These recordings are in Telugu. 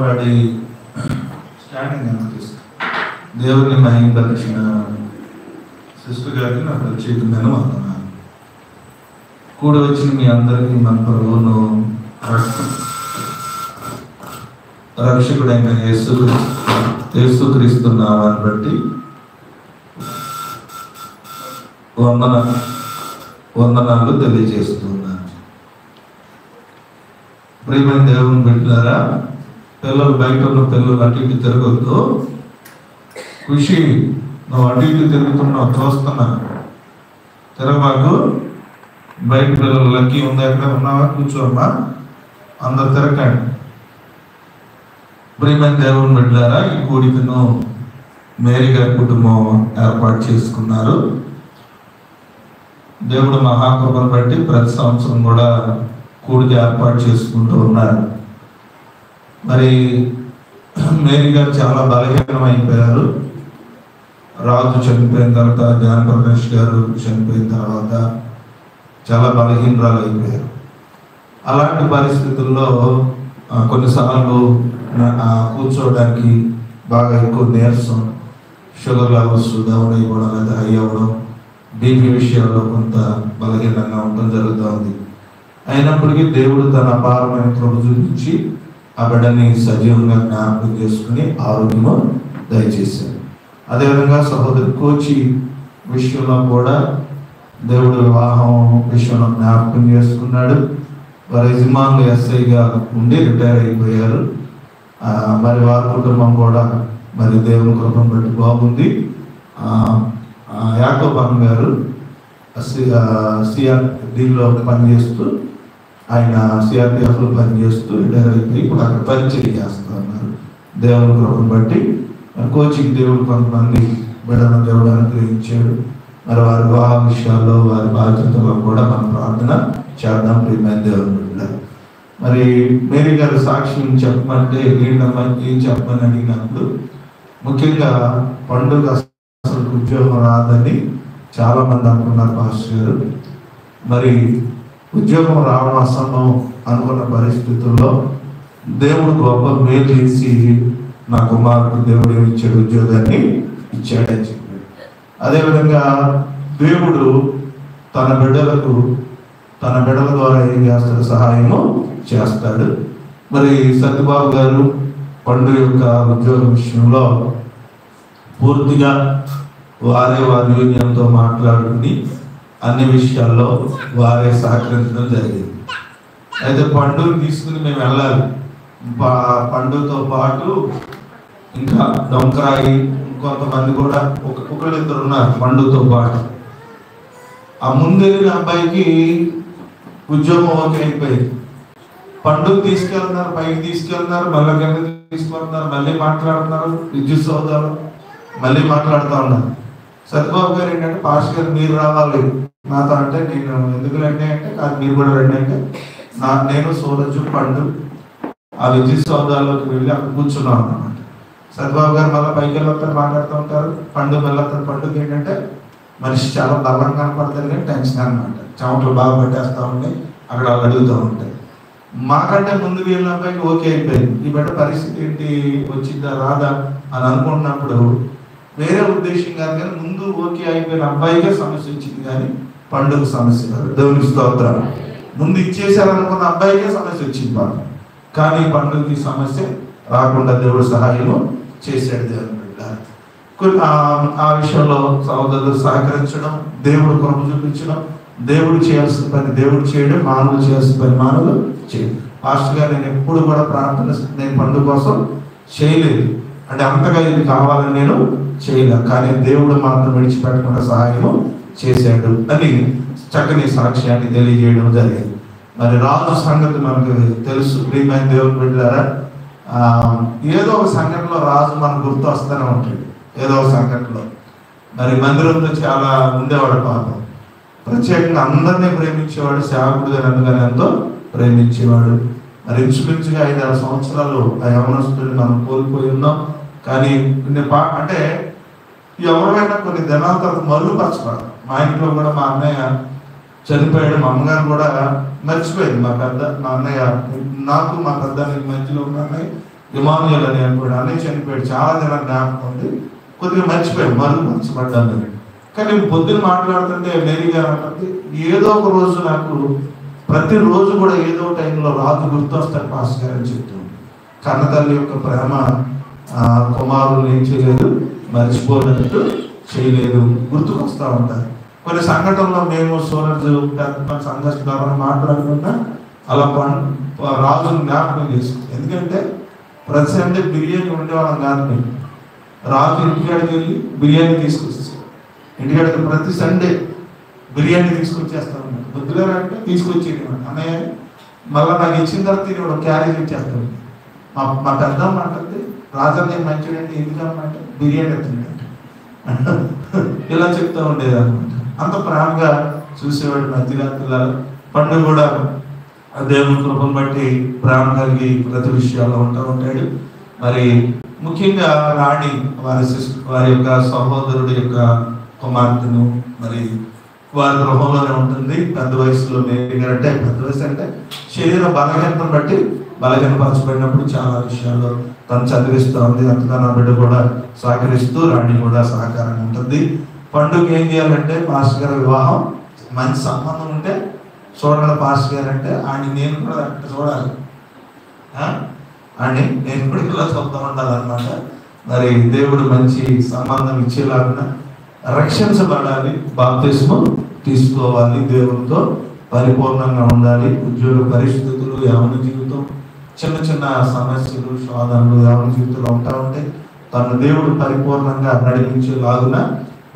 వాడి స్టాండింగ్ అనిపిస్తుంది. దేవుని మహిమపరిచిన సిస్టర్ గారికి నా ప్రత్యేకమైన వందనాలు. కూడి వచ్చిన మీ అందరికీ మన ప్రభువును రక్షకుడైన యేసుక్రీస్తు నామాన్ని బట్టి వందనాలు తెలియజేస్తున్నాను. ప్రియమైన దేవుని బిడ్డలారా, పిల్లలు బయట ఉన్న పిల్లలు అటు ఇటు తిరగొద్దు. ఖుషి, నువ్వు అటు ఇటు తిరుగుతున్నావు, చూస్తున్నా, తిరగబాకు. బయట పిల్లలు లక్కీ ఉంది, ఎక్కడ ఉన్నావా, కూర్చోమ్మా, అందరు తిరగండి. ప్రియమైన దేవుని బిడ్డలారా, ఈ కూడికను మేరీ గారి కుటుంబం ఏర్పాటు చేసుకున్నారు. దేవుడు మహాకృపను బట్టి ప్రతి సంవత్సరం కూడా కూడిక ఏర్పాటు చేసుకుంటూ ఉన్నారు. మరి మేరీ గారు చాలా బలహీనం అయిపోయారు. రాజు చనిపోయిన తర్వాత, జ్ఞానప్రకాష్ గారు చనిపోయిన తర్వాత చాలా బలహీనరాలు అయిపోయారు. అలాంటి పరిస్థితుల్లో కొన్నిసార్లు కూర్చోవడానికి బాగా ఎక్కువ నీరసం, షుగర్ లెవెల్స్ డౌన్ అయిపోవడం లేదా హై అవ్వడం, బీపీ విషయాల్లో కొంత బలహీనంగా ఉండడం జరుగుతుంది. అయినప్పటికీ దేవుడు తన అపారమైన కృప చూపించి ఆ బిడ్డని సజీవంగా జ్ఞాపకం చేసుకుని ఆరోగ్యము దయచేశాడు. అదేవిధంగా సహోదరి కోచి విషయంలో కూడా దేవుడు వివాహం విషయంలో జ్ఞాపకం చేసుకున్నాడు. వారి యజమానులు ఎస్ఐగా ఉండి రిటైర్ అయిపోయారు. మరి వారి కుటుంబం కూడా మరి దేవుని కృపను బట్టి బాగుంది. యాకోబ్ గారు సిఆర్డీలో పనిచేస్తూ, ఆయన సిఆర్పిఎఫ్లో పనిచేస్తూ రిటైర్ అయిపోయి ఇప్పుడు అక్కడ పరిచయం చేస్తూ ఉన్నారు. దేవుని కృపను బట్టి కోచింగ్ దేవుడు కొంతమంది బిడ్డలను దేవుడు అనుగ్రహించాడు. మరి వారి వివాహ విషయాల్లో, వారి బాధ్యతల్లో కూడా మనం ప్రార్థన చేద్దాం. ప్రియమైన దేవుని బిడ్డలు, మరి మేరీ గారు సాక్ష్యం చెప్పమంటే ఏం చెప్పమని అడిగినప్పుడు, ముఖ్యంగా పండుగ అసలు ఉద్యోగం రాదని చాలా మంది అనుకున్నారు పాస్టర్ గారు. మరి ఉద్యోగం రావడం అసంభవం అనుకున్న పరిస్థితుల్లో దేవుడు గొప్ప మేలు చేసి నా కుమారుడు దేవుడు ఇచ్చాడు, ఉద్యోగాన్ని ఇచ్చాడని చెప్పాడు. అదేవిధంగా దేవుడు తన బిడ్డల ద్వారా ఏం చేస్తాడు, సహాయము చేస్తాడు. మరి సత్యబాబు గారు పండుగ యొక్క ఉద్యోగ విషయంలో పూర్తిగా వారి యూనియన్తో మాట్లాడుకుని అన్ని విషయాల్లో వారే సహకరించడం జరిగింది. అయితే పండుగ తీసుకుని మేము వెళ్ళాలి. పండుగతో పాటు ఇంకా డొంకరాయి కొంతమంది కూడా ఒకళ్ళిద్దరు ఉన్నారు పండుగతో పాటు. ఆ ముందెళ్ళిన అబ్బాయికి ఉద్యోగం ఓకే అయిపోయింది. పండుగ తీసుకెళ్తున్నారు, పైకి తీసుకెళ్తున్నారు, మళ్ళీ కిందకి తీసుకెళ్తున్నారు, మళ్ళీ మాట్లాడుతున్నారు, విద్యుత్ సౌదాలు మళ్ళీ మాట్లాడుతూ ఉన్నారు. సత్యబాబు గారు ఏంటంటే, పాస్టర్ గారు మీరు రావాలి నాతో అంటే, నేను ఎందుకు రండి అంటే, కాదు మీరు కూడా రండి అంటే, నేను సూరజ్ పండు ఆ విద్యుత్ సౌదాల్లోకి వెళ్ళి అక్కడ కూర్చున్నాం అన్నమాట. సత్యబాబు గారు మళ్ళీ పైకి వెళ్ళొస్తారు, మాట్లాడుతూ ఉంటారు. పండుగ వెళ్ళొస్తారు. పండుగ ఏంటంటే మనిషి చాలా బలంగా కనపడతారు కానీ టెన్షన్ అనమాట, చెమటలు బాగా పట్టేస్తూ ఉంటాయి, అక్కడ వాళ్ళు అడుగుతూ ఉంటాయి. మాకంటే ముందు వెళ్ళిన అబ్బాయికి ఓకే అయిపోయింది. ఈ బిడ్డ పరిస్థితి ఏంటి, వచ్చిందా రాదా అని అనుకుంటున్నప్పుడు వేరే ఉద్దేశం కాదు, కానీ ముందు ఓకే అయిపోయిన అబ్బాయికే సమస్య వచ్చింది, కానీ పండుగ సమస్య కాదు. దేవునికి స్తోత్రం. ముందు ఇచ్చేసారనుకున్న అబ్బాయికే సమస్య వచ్చింది బాగా, కానీ పండుగకి సమస్య రాకుండా దేవుడు సహాయము చేశాడు. దేవుని బిడ్డ ఆ విషయంలో సహోదరులు సహకరించడం, దేవుడు కృప చూపించడం, దేవుడు చేయాల్సిన పని దేవుడు చేయడం, మానవులు చేయాల్సిన పని మానవులు చేయడం. పాస్టర్ గారు నేను ఎప్పుడు కూడా ప్రార్థన నేను పండుగ కోసం చేయలేదు, అంటే అంతగా ఇది కావాలని నేను చేయలేదు, కానీ దేవుడు మాత్రం విడిచిపెట్టకుండా సహాయము చేశాడు అని చక్కని సాక్ష్యాన్ని తెలియజేయడం జరిగింది. మరి రాజు సంగతి మనకు తెలుసు. ప్రియమైన దేవుని బిడ్డలారా, ఏదో ఒక సంఘటనలో రాజు మనకు గుర్తు వస్తూనే ఉంటాడు. ఏదో ఒక సంఘటనలో మరి మందిరంతో చాలా ఉండేవాడు, పాపం ప్రత్యేకంగా అందరినీ ప్రేమించేవాడు, సేవకుడు అందుకని ఎంతో ప్రేమించేవాడు. మరి ఇంచుమించుగా 5-6 సంవత్సరాలు ఆ యవనస్తుడిని మనం కోల్పోయి ఉన్నాం. కానీ అంటే ఎవరైనా కొన్ని దినాల తర్వాత మరుగుపరచబడతాం. మా ఇంట్లో కూడా మా అన్నయ్య చనిపోయాడు, మా అమ్మగారు కూడా మర్చిపోయింది. మా అన్నయ్య నాకు మా పెద్దానికి మధ్యలో ఉన్న అన్నయ్య ఇమానుయేల్ అని అనుకోడు, అన్నయ్య చనిపోయాడు, చాలా జనాలు జ్ఞాపకం ఉంది, కొద్దిగా మర్చిపోయాడు, మర్చిపడ్డాను. కానీ పొద్దున్న మాట్లాడుతుంటే మేరీ గారు అంటే ఏదో ఒక రోజు నాకు ప్రతిరోజు కూడా ఏదో టైంలో రాజు గుర్తొస్తాడు పాస్ గారు అని చెప్తుంది. కన్నతల్లి యొక్క ప్రేమ కుమారులు ఏం చేయలేదు, మర్చిపోయినట్టు చేయలేదు, గుర్తుకొస్తూ ఉంటారు. కొన్ని సంఘటనలో మేము సూరజ్ సంఘర్షణ ద్వారా మాట్లాడుకుంటా అలా రాజును జ్ఞాపకం చేసుకుంటాం. ఎందుకంటే ప్రతి సండే బిర్యానీ ఉండేవాళ్ళం కాదు మేము. రాజు ఇంటికాడికి వెళ్ళి బిర్యానీ తీసుకొచ్చేస్తాం. ఇంటికాడికి ప్రతి సండే బిర్యానీ తీసుకొచ్చేస్తా ఉన్నాడు. బుద్ధిగా అంటే తీసుకొచ్చేది అన్నయ్య, మళ్ళీ నాకు ఇచ్చిన తర్వాత నేను క్యారేజ్ ఇచ్చేస్తాను. మా పెద్దమ్మ అంటే రాజన్న మంచిదంటే ఎందుకమ్మంటే బిర్యానీ తింటే ఇలా చెప్తూ ఉండేది అనమాట. అంత ప్రేమగా చూసేవాడు. మధ్యరాత్రుల పండుగ కూడా దేవుని కృపను బట్టి ప్రేమ కలిగి ప్రతి విషయాల్లో ఉంటాడు. మరి ముఖ్యంగా రాణి వారి యొక్క సహోదరుడి యొక్క కుమార్తెను మరి వారి గృహంలోనే ఉంటుంది. పెద్ద వయసులో అంటే పెద్ద వయసు అంటే శరీర బలహీనతను బట్టి బలహీనపరచబడినప్పుడు చాలా విషయాల్లో తను చదివిస్తూ ఉంది. అంతగా నా బిడ్డ కూడా సహకరిస్తూ రాణి కూడా సహకారంగా ఉంటుంది. పండుగ ఏం చేయాలంటే పాస్టర్ గారి వివాహం మంచి సంబంధం ఉంటే చూడాలి. పాస్టర్ గారు అంటే ఆయన నేను కూడా చూడాలి, అని నేను కూడా ఇలా చూస్తూ ఉండాలన్నమాట. మరి దేవుడు మంచి సంబంధం ఇచ్చేలాగా రక్షించబడాలి, బాప్తిస్మం తీసుకోవాలి, దేవునితో పరిపూర్ణంగా ఉండాలి. ఉద్యోగ పరిస్థితులు, యవన జీవితం, చిన్న చిన్న సమస్యలు, శోధనలు యవన జీవితంలో ఉంటా ఉంటే తను దేవుడు పరిపూర్ణంగా నడిపించేలాగున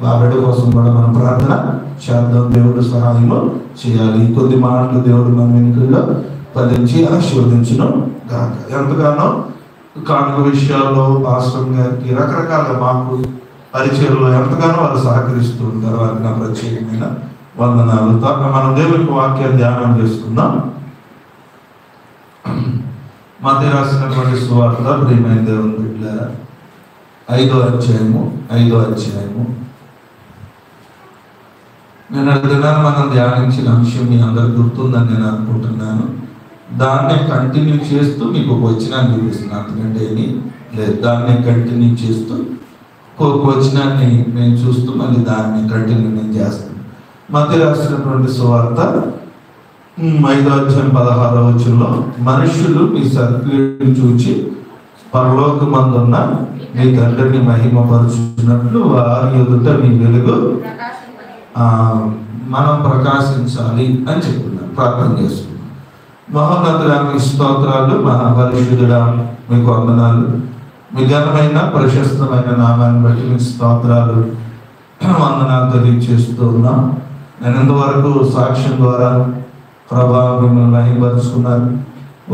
ఆ బిడ్డ కోసం కూడా మనం ప్రార్థన చేద్దాం. దేవుడు సహాయము చేయాలి. కొద్ది మాటలు దేవుడు మన వెనుకల్లో ఫలించి ఆశీర్వదించును గాక. ఎంతగానో కానుక విషయాల్లో పాస్టర్ గారికి రకరకాల మాకు పరిచయంలో ఎంతగానో వారు సహకరిస్తూ ఉంటారు. వారికి నా ప్రత్యేకమైన వందనాలు. మనం దేవునికి వాక్యాన్ని ధ్యానం చేసుకుందాం. మత్తయి రాసినటువంటి సువార్త ప్రియమైన దేవుని బిడ్డలారా, 5వ అధ్యాయము. నేను దినాన్ని మనం ధ్యానించిన అంశం మీ అందరికి గుర్తుందని నేను అనుకుంటున్నాను. దాన్నే కంటిన్యూ చేస్తూ మీకు ఒక వచనాన్ని చూపిస్తున్నాను. అంతకంటే ఏమీ లేదు. దాన్నే కంటిన్యూ చేస్తూ ఒక్కొక్క వచనాన్ని మేము చూస్తూ మళ్ళీ దాన్ని కంటిన్యూ నేను చేస్తాను. మత్తయి రాసినటువంటి సువార్త 5వ అధ్యాయం 16వ వచనంలో, మనుషులు మీ సత్క్రియలు చూచి పరలోకమందున్న మీ తండ్రిని మహిమపరుచున్నట్లు వారి ఎదుట మీ వెలుగు మనం ప్రకాశించాలి అని చెప్తున్నాను. ప్రార్థన చేసుకున్నాం. మహోన్నతుడా మీ స్తోత్రాలు, మహాపరిశుద్ధుడా మీకు వందనాలు. మీ ఘనమైన ప్రశస్తమైన నామాన్ని బట్టి మీ స్తోత్రాలు, వందనాలు తెలియజేస్తూ ఉన్నాం. నేను ఇంతవరకు సాక్ష్యం ద్వారా ప్రభా మిమ్మల్ని మహిమపరుచుకున్నాను.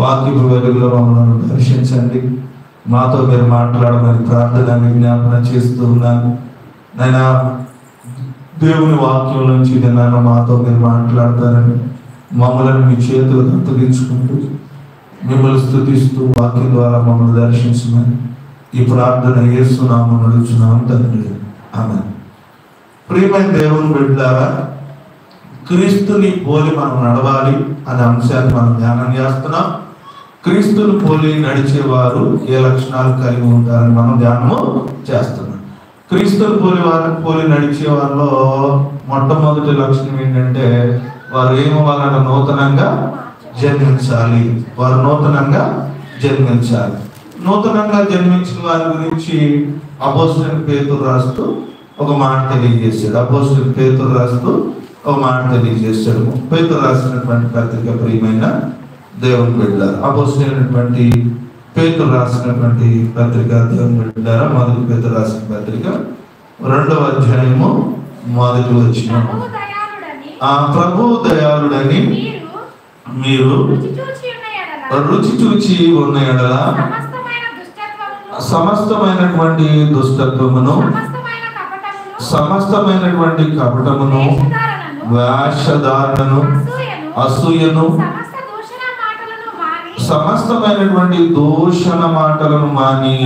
వాక్యపు వెలుగులో మమ్మల్ని దర్శించండి, మాతో మీరు మాట్లాడమని ప్రార్థన విజ్ఞాపన చేస్తూ ఉన్నాను. నేను దేవుని వాక్యం నుంచి నన్ను మాతో మీరు మాట్లాడతారని మమ్మల్ని మీ చేతులకు అప్పగించుకుంటూ మిమ్మల్ని స్తుతిస్తూ వాక్యం ద్వారా మమ్మల్ని దర్శించమని ఈ ప్రార్థన యేసు నామమున అడుగుచున్నాము తండ్రి, ఆమేన్. ప్రియమైన దేవుని బిడ్డలారా, క్రీస్తుని పోలి మనం నడవాలి అనే అంశాన్ని మనం ధ్యానం చేస్తున్నాం. క్రీస్తుని పోలి నడిచేవారు ఏ లక్షణాలు కలిగి ఉంటారని మనం ధ్యానము చేస్తున్నాం. క్రీస్తుని పోలి నడిచే వారిలో మొట్టమొదటి లక్షణం ఏంటంటే వారు ఏమవ్వాలంటే నూతనంగా జన్మించాలి. వారు నూతనంగా జన్మించాలి. నూతనంగా జన్మించిన వారి గురించి అపోస్తలుడైన పేతురు రాస్తూ ఒక మాట తెలియజేశాడు. పేతురు రాసినటువంటి పత్రిక ప్రియమైన దేవుని బిడ్డలారా, అపోస్తలుడైనటువంటి పేతురు రాసినటువంటి పత్రిక దేవుని బిడ్డలారా, మొదటి పేతురు రాసిన పత్రిక 2వ అధ్యాయము 1వ వచనం, ప్రభు దయాళుడని మీరు రుచి చూచి ఉన్న ఎడల సమస్తమైనటువంటి దుష్టత్వమును, సమస్తమైనటువంటి కపటమును, వేషధారణను, అసూయను, సమస్తమైనటువంటి దూషణ మాటలను మాని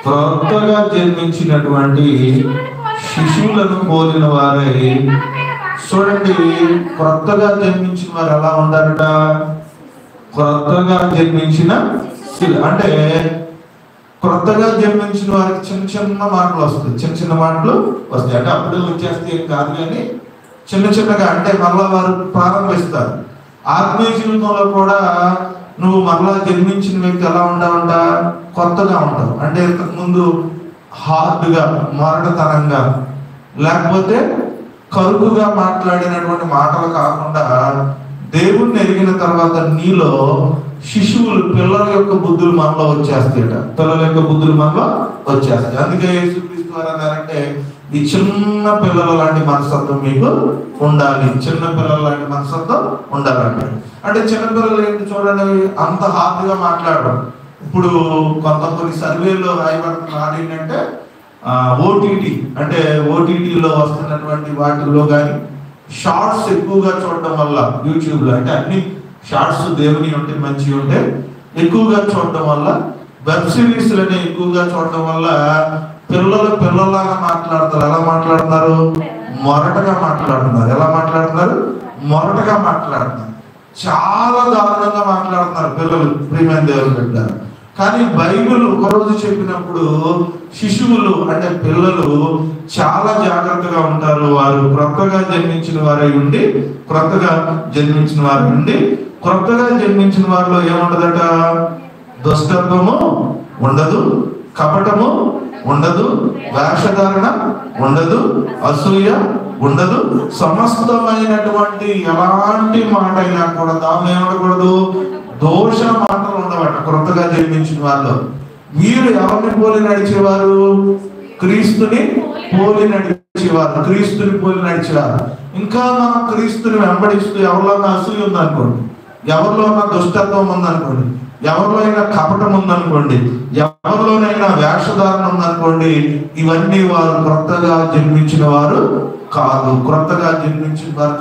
క్రొత్తగా జన్మించినటువంటి శిశువులను పోలిన వారై. చూడండి, క్రొత్తగా జన్మించిన వారు ఎలా ఉండారట? క్రొత్తగా జన్మించిన అంటే క్రొత్తగా జన్మించిన వారికి చిన్న చిన్న మాటలు వస్తాయి, చిన్న చిన్న మాటలు వస్తాయి. అంటే అప్పుడే వచ్చేస్తే ఏం కాదు, కానీ చిన్న చిన్నగా అంటే మళ్ళా వారు ప్రారంభిస్తారు. ఆత్మీయ జీవితంలో కూడా నువ్వు మళ్ళా జన్మించిన వ్యక్తి ఎలా ఉంటావంట? కొత్తగా ఉంటావు. అంటే ఇంతకుముందు హార్డ్గా, మొరటతనంగా, లేకపోతే కరుకుగా మాట్లాడినటువంటి మాటలు కాకుండా దేవుణ్ణి ఎరిగిన తర్వాత నీలో శిశువులు, పిల్లల యొక్క బుద్ధులు మనలో వచ్చేస్తాయట. పిల్లల యొక్క బుద్ధులు మనలో వచ్చేస్తాయి. అందుకే యేసుక్రీస్తు వారు అన్నారంటే, ఈ చిన్న పిల్లల లాంటి మనస్తత్వం మీకు ఉండాలి, చిన్న పిల్లల లాంటి మనస్తత్వం ఉండాలంటే. అంటే చిన్నపిల్లలు ఏంటి చూడండి, అంత హార్డ్గా మాట్లాడడం. ఇప్పుడు కొన్ని సర్వేలో రాయబడుతున్న ఏంటంటే ఓటీటీ, అంటే ఓటీటీలో వస్తున్నటువంటి వాటిలో కానీ షార్ట్స్ ఎక్కువగా చూడడం వల్ల, యూట్యూబ్లో అంటే అన్ని షార్ట్స్ దేవుని ఉంటే మంచిగా ఉంటే ఎక్కువగా చూడడం వల్ల, వెబ్ సిరీస్లని ఎక్కువగా చూడడం వల్ల పిల్లలాగా మాట్లాడతారు. ఎలా మాట్లాడుతున్నారు? మొరటగా మాట్లాడుతున్నారు. ఎలా మాట్లాడుతున్నారు? మొరటగా మాట్లాడుతున్నారు. చాలా దారుణంగా మాట్లాడుతున్నారు పిల్లలు, ప్రియమైన దేవుని బిడ్డలారా. కానీ బైబిల్ ఒకరోజు చెప్పినప్పుడు శిశువులు అంటే పిల్లలు చాలా జాగ్రత్తగా ఉంటారు. వారు క్రొత్తగా జన్మించిన వారై ఉండి, క్రొత్తగా జన్మించిన వారిలో ఏముండదట? దుష్టత్వము ఉండదు, కపటము ఉండదు, వేషధారణ ఉండదు, అసూయ ఉండదు. సమస్తమైనటువంటి ఎలాంటి మాట అయినా కూడా దాని ఏమనకూడదు, దోష మాటలు ఉండవట క్రొత్తగా జన్మించిన వాళ్ళు. వీరు ఎవరిని పోలి నడిచేవారు? క్రీస్తుని పోలి నడిచేవారు. ఇంకా మనం క్రీస్తుని వెంబడిస్తూ ఎవరిలో అసూయ ఉందనుకోండి, ఎవరిలోనైనా దుష్టత్వం ఉందనుకోండి, ఎవరిలోనైనా కపటం ఉందనుకోండి, ఎవరిలోనైనా వేషధారణ ఉందనుకోండి, ఇవన్నీ వారు క్రొత్తగా జన్మించిన వారు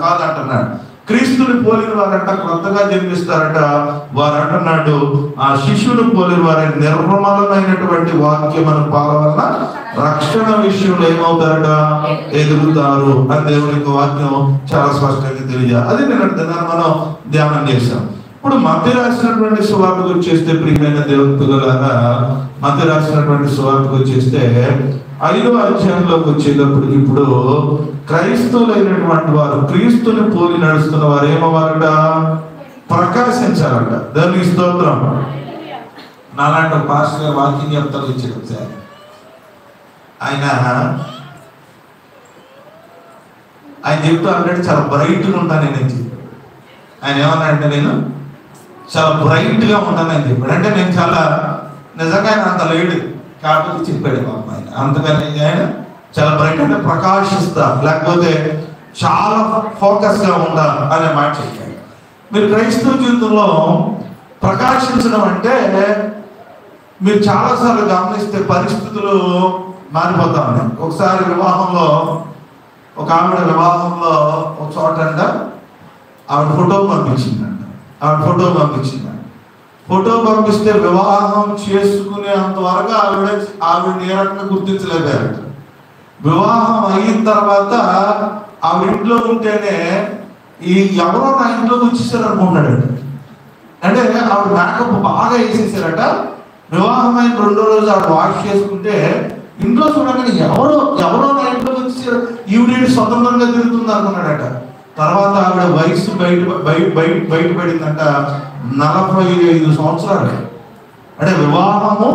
కాదంటున్నాడు. క్రీస్తుని పోలిన వారంట క్రొత్తగా జన్మిస్తారట. వారు అంటున్నాడు, ఆ శిశువుని పోలిన వారి నిర్మలమైనటువంటి వాక్యమును పాల వలన రక్షణ విషయంలో ఏమవుతారట? ఎదుగుతారు అని దేవుని యొక్క వాక్యం చాలా స్పష్టంగా తెలియజేయాలి. అది నిన్న మనం ధ్యానం చేశాం. ఇప్పుడు మత్తయి రాసినటువంటి సువార్తకు వచ్చేస్తే, ప్రియమైన దేవుని పిల్లలారా, మత్తయి రాసినటువంటి సువార్తకు వచ్చేస్తే 5వ అధ్యాయంలోకి వచ్చేటప్పుడు ఇప్పుడు క్రైస్తవులైనటువంటి వారు, క్రీస్తుని పోలి నడుస్తున్న వారు ఏమవ్వాలట? ప్రకాశించాలంట. దేవునికి స్తోత్రం. నాలాంటి పాస్టర్ గారు వాక్యం చెప్తారు ఇచ్చారు సార్. ఆయన చెప్తూ అంటే చాలా బ్రైట్గా ఉంటాను నేను చెప్పాడు. ఆయన ఏమన్నాడంటే, నేను చాలా బ్రైట్గా ఉంటానని చెప్పాడు. అంటే నేను చాలా నిజంగా ఆయన అంత లేడు కాబట్టి చెప్పాడు పాపం. ఆయన అంతకని ఆయన చాలా బ్రైట్ అంటే ప్రకాశిస్తా, లేకపోతే చాలా ఫోకస్గా ఉందా అనే మాట చెప్పాడు. మీరు క్రైస్తవ జీవితంలో ప్రకాశించడం అంటే మీరు చాలాసార్లు గమనిస్తే పరిస్థితులు మారిపోతా ఉన్నాయి. ఒకసారి వివాహంలో ఒక ఆవిడ ఒక చోట అంట ఆవిడ ఫోటో పంపించిందంట. ఫోటో పంపిస్తే వివాహం చేసుకునేంత వరకు ఆవిడ ఏ రకంగా గుర్తించలేకపోయారట. వివాహం అయిన తర్వాత ఆవిడ ఇంట్లో ఉంటేనే ఎవరో నా ఇంట్లోకి వచ్చేసారు అనుకుంటున్నాడంట. అంటే ఆవిడ మేకప్ బాగా వేసేసారట. వివాహం అయిన 2వ రోజు ఆవిడ వాష్ చేసుకుంటే ఇంట్లో చూడగానే ఎవరో నా ఇంట్లోకి వచ్చేసారు, ఈవిడ స్వతంత్రంగా తిరుగుతుంది అనుకున్నాడట. తర్వాత ఆవిడ వయసు బయటపడిందంట 45 సంవత్సరాలు. అంటే వివాహము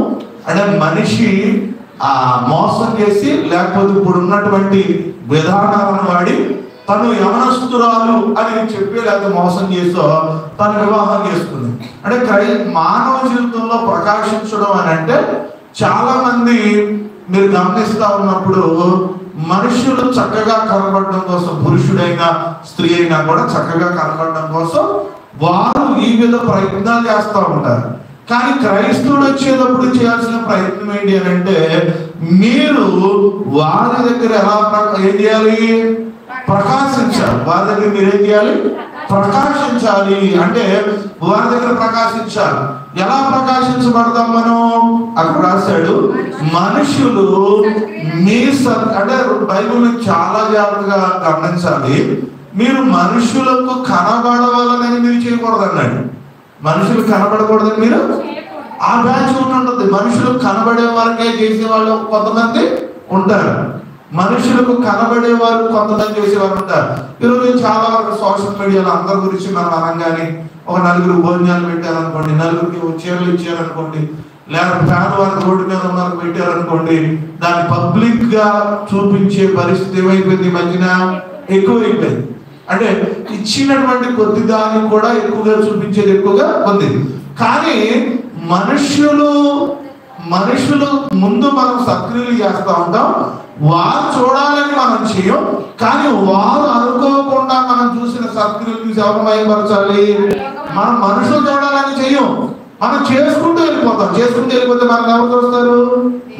అంటే మనిషి మోసం చేసి, లేకపోతే ఇప్పుడు ఉన్నటువంటి విధానాలను వాడి తను యవనస్తురాలు అని చెప్పి లేకపోతే మోసం చేసో తను వివాహం చేసుకుంది. అంటే మానవ జీవితంలో ప్రకాశించడం అని అంటే చాలా మంది మీరు గమనిస్తా ఉన్నప్పుడు మనుషులు చక్కగా కనబడడం కోసం, పురుషుడైనా స్త్రీ అయినా కూడా చక్కగా కనబడడం కోసం వారు ఈ విధ ప్రయత్నాలు చేస్తూ ఉంటారు. కానీ క్రైస్తవుడు వచ్చేటప్పుడు చేయాల్సిన ప్రయత్నం ఏంటి అని అంటే, మీరు వారి దగ్గర ఏం చేయాలి? ప్రకాశించాలి. వారి దగ్గర మీరు ఏం చేయాలి? ప్రకాశించాలి. అంటే వారి దగ్గర ప్రకాశించాలి. ఎలా ప్రకాశించబడతాం మనం? అక్కడ రాశాడు, మనుషులు అంటే బైబిల్ చాలా జాగ్రత్తగా గమనించాలి. మీరు మనుషులకు కనబడవాలని మీరు చేయకూడదు అన్నాడు. మనుషులు కనబడకూడదని మీరు ఆ బ్యాచ్ ఉంటుంది. మనుషులు కనబడే వరకే చేసేవాళ్ళు కొంతమంది ఉంటారు, మనుషులకు కనబడేవారు కొంతమంది చేసేవారు ఉంటారు. ఈరోజు చాలా వరకు సోషల్ మీడియాలో అందరి గురించి మనం అనగానే ఒక నలుగురు భోజనాలు పెట్టారనుకోండి, నలుగురికి చీరలు ఇచ్చారనుకోండి, లేదా పేదవారికి రోడ్డు మీద ఉన్నవారికి పెట్టారనుకోండి, దాన్ని పబ్లిక్ గా చూపించే పరిస్థితి ఏమైపోయింది, ఈ మధ్యన ఎక్కువైపోయింది. అంటే ఇచ్చినటువంటి కొద్ది దాన్ని కూడా ఎక్కువగా చూపించేది ఎక్కువగా ఉంది. కానీ మనుషులు ముందు మనం సక్రియలు చేస్తూ ఉంటాం, వారు చూడాలని మనం చేయం. కానీ వారు అనుకోకుండా మనం చూసిన సక్రియలు చూసి ఎవరు మహిమపరచాలి? మనం మనుషులు చూడాలని చేయం, మనం చేసుకుంటూ వెళ్ళిపోతే మనం ఎవరు చూస్తారు?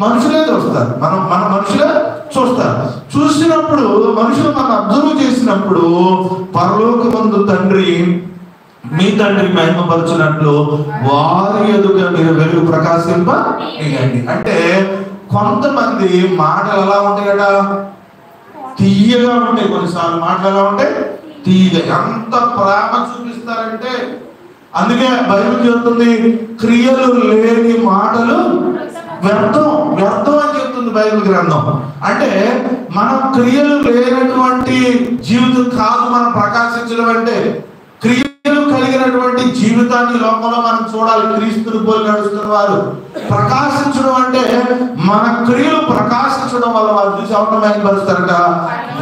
మనుషులే చూస్తారు. మన మనుషులే చూస్తారు. చూసినప్పుడు మనుషులు మనం అబ్జర్వ్ చేసినప్పుడు పరలోకమందు తండ్రి మీ తండ్రి మహిమపరచునట్లు వారి ఎదుట మీరు వెలుగు ప్రకాశింపనీయండి. అంటే కొంతమంది మాటలు ఎలా ఉంటాయట, తీయగా ఉంటాయి. కొన్నిసార్లు మాటలు ఎలా ఉంటాయి, తీయగా. ఎంత ప్రేమ చూపిస్తారంటే, అందుకే బైబిల్ చెబుతుంది క్రియలు లేని మాటలు వ్యర్థం అని చెప్తుంది బైబిల్ గ్రంథం. అంటే మనం క్రియలు లేనటువంటి జీవితం కాదు మనం ప్రకాశించడం అంటే. క్రియలు కలిగినటువంటి జీవితాన్ని లోకంలో మనం చూడాలి. క్రీస్తుని పోలి నడుస్తున్న వారు ప్రకాశించడం అంటే మన క్రియలు ప్రకాశించడం వల్ల వారు చూసి ఎవరిని మహిమపరుస్తారట,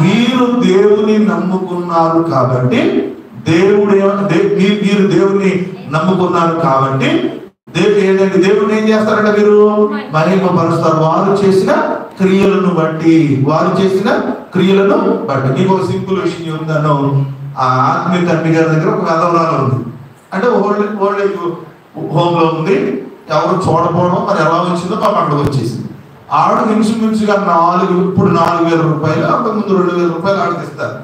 మీరు దేవుని నమ్ముకున్నారు కాబట్టి, మీరు దేవుని నమ్ముకున్నారు కాబట్టి దేవుని ఏం చేస్తారంటే మీరు మహిమపరుస్తారు. వారు చేసిన క్రియలను బట్టి నీకు ఒక సింపుల్ విషయం చెప్తాను. ఆ ఆత్మీయ తండ్రి గారి దగ్గర ఒక వెధవరాలు ఉంది. అంటే ఓల్డ్ ఏజ్ హోమ్ లో ఉంది. ఎవరు చూడపోవడం మరి ఎలా వచ్చిందో పాప అక్కడికి వచ్చేసింది. ఆవిడ ఇంచుమించుగా ఇప్పుడు 4,000 రూపాయలు, అంతకుముందు 2,000 రూపాయలు ఆవిడకి ఇస్తారు.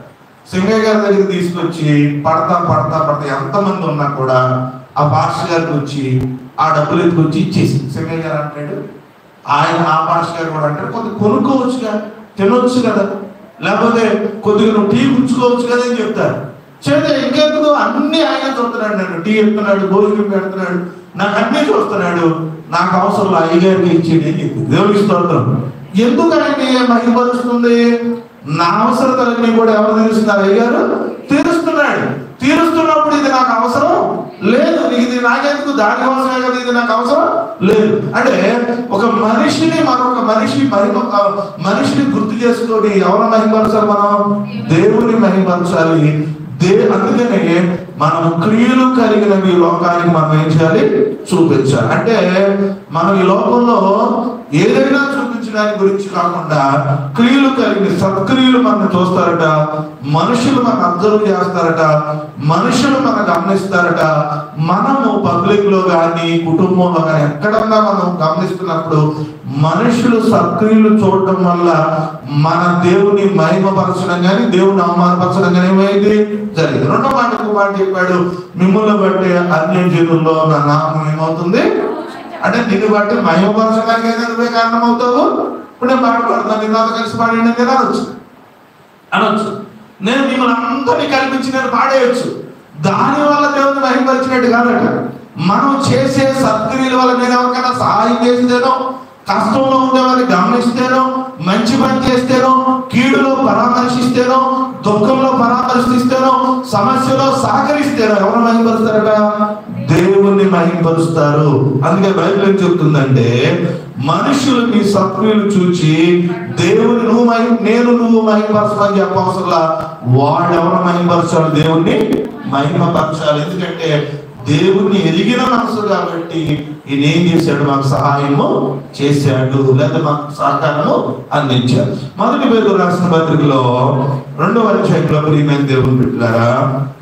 సింగయ్య గారి దగ్గర తీసుకొచ్చి పడతా ఎంతమంది ఉన్నా కూడా ఆ పాస్టర్ గారికి వచ్చి ఆ డబ్బులు ఎత్తుకొచ్చి ఇచ్చేసి, సింగయ్య గారు అంటాడు, ఆ పాస్టర్ గారు కూడా అంటాడు, కొద్దిగా కొనుక్కోవచ్చుగా, తినొచ్చు కదా, లేకపోతే కొద్దిగా నువ్వు టీ ఉంచుకోవచ్చు కదా అని చెప్తారు. చేత ఇంకెందుకు అన్ని ఆయన చూస్తున్నాడు, నన్ను టీ ఎత్తున్నాడు, భోజనం పెడుతున్నాడు, నాకు అన్నీ చూస్తున్నాడు, నాకు అవసరం అయ్యగారికి ఇచ్చేది అని చెప్పి దేవుడికి స్తోత్రం. ఎందుకు ఆయన్ని మహిమపరుస్తుంది? నా అవసరతలన్నీ కూడా ఎవరు తీరుస్తున్నారు? అయ్యగారు తీరుస్తున్నప్పుడు ఇది నాకు అవసరం లేదు, ఇది నాకెందుకు, దానికోసమే కదా ఇది నాకు అవసరం లేదు. అంటే ఒక మనిషిని మరొక మనిషిని గుర్తు చేసుకొని ఎవరు మహిమపరచాలి? మనం దేవుని మహిమపరచాలి. అందుకనే మనం క్రియలు కలిగినవి లోకానికి మనం ఏం చేయాలి? చూపించాలి. అంటే మనం ఈ లోకంలో ఏదైనా చూపించడానికి గురించి కాకుండా క్రియలు కలిగిన సత్క్రియలు మనం చూస్తారట, మనుషులు మనం అబ్జర్వ్ చేస్తారట, మనుషులు మనం గమనిస్తారట. మనము పబ్లిక్ లో కానీ కుటుంబంలో కానీ ఎక్కడన్నా మనం గమనిస్తున్నప్పుడు మనుషులు సత్క్రియలు చూడటం వల్ల మన దేవుని మహిమపరచడం కానీ దేవుని అవమానపరచడం కానీ ఏమైంది జరిగింది. రెండో మాట చెప్పాడు, మిమ్మల్ని బట్టి అన్యజనుల్లో నా నామం ఏమవుతుంది అంటే నిన్ను బట్టి మహిమపరచడానికి అయితే నువ్వే కారణం అవుతావు. ఇప్పుడు నేను పాడుతున్నాను, నిన్న కలిసి పాడిన అనొచ్చు, నేను మిమ్మల్ని అందరినీ కల్పించి నేను పాడేయచ్చు. దాని వల్ల దేవుని మహిమపరిచినట్టు కాదట. మనం చేసే సత్క్రియల వల్ల నేను ఎవరికైనా సహాయం చేస్తేనో, కష్టంలో ఉండేవారిని గమనిస్తేనో, మంచి పని చేస్తేనో, కీడులో పరామర్శిస్తేనో, దుఃఖంలో పరామర్శిస్తేనో, సమస్యలో సహకరిస్తేనో ఎవరు మహిమపరుస్తారట? దేవుణ్ణి మహిమపరుస్తారు. అందుకే బైబిల్ ఏం చెప్తుందంటే, మనుషులు మీ సత్క్రియలు చూచి దేవుని నువ్వు మహిమపరచమని చెప్పవసరంలా, వాడు ఎవరు మహిమపరచాలి? దేవుణ్ణి మహిమపరచాలి. ఎందుకంటే దేవుణ్ణి ఎరిగిన మనసు కాబట్టి ఈయన ఏం చేశాడు? మాకు సహాయము చేశాడు, లేదా మాకు సహకారము అందించాడు. మొదటి పేతురు రాసిన పత్రికలో 2వ అధ్యాయంలో ప్రియమైన దేవుని బిడ్డలారా,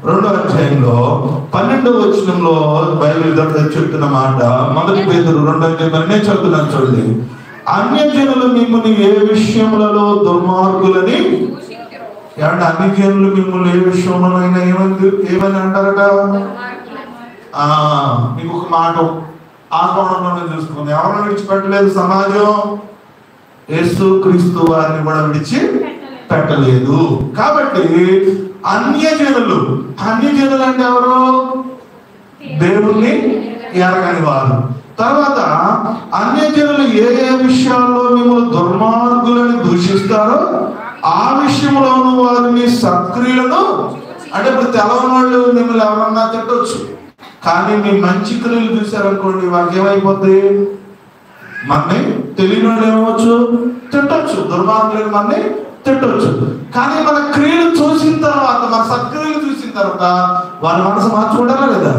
2వ అధ్యాయంలో 12వ వచనంలో బైబిల్ చెప్తున్న మాట, మొదటి పేతురు 2వ అధ్యాయం నేను చదువుతున్నాను చూడండి. అన్యజనులు మిమ్మల్ని ఏ విషయములలో దుర్మార్గులని, ఏమంటే అన్యజనులు మిమ్మల్ని ఏ విషయంలోనైనా ఏమని అంటారట? మీకు ఒక మాట ఆ కోణంలోనే చూసుకుంది. ఎవరిని విడిచిపెట్టలేదు సమాజం? యేసు క్రీస్తు వారిని కూడా విడిచి పెట్టలేదు. కాబట్టి అన్యజనులు అంటే ఎవరు? దేవుణ్ణి ఎరగని వారు. తర్వాత అన్యజనులు ఏ ఏ విషయాల్లో మిమ్మల్ని దుర్మార్గులని దూషిస్తారో ఆ విషయంలోనూ వారిని సత్క్రియలను, అంటే ఇప్పుడు తెలవని వాళ్ళు మిమ్మల్ని ఎవరన్నా తిట్టొచ్చు, కానీ మీ మంచి క్రియలు చూశారనుకోండి వాళ్ళకి ఏమైపోద్ది, మనని తెలియని వాళ్ళు ఏమవచ్చు తిట్టొచ్చు, దుర్మార్గులు మనని తిట్టొచ్చు. కానీ మన క్రియలు చూసిన తర్వాత, మన సత్క్రియలు చూసిన తర్వాత వాళ్ళ మనసు మార్చుకుంటారా లేదా?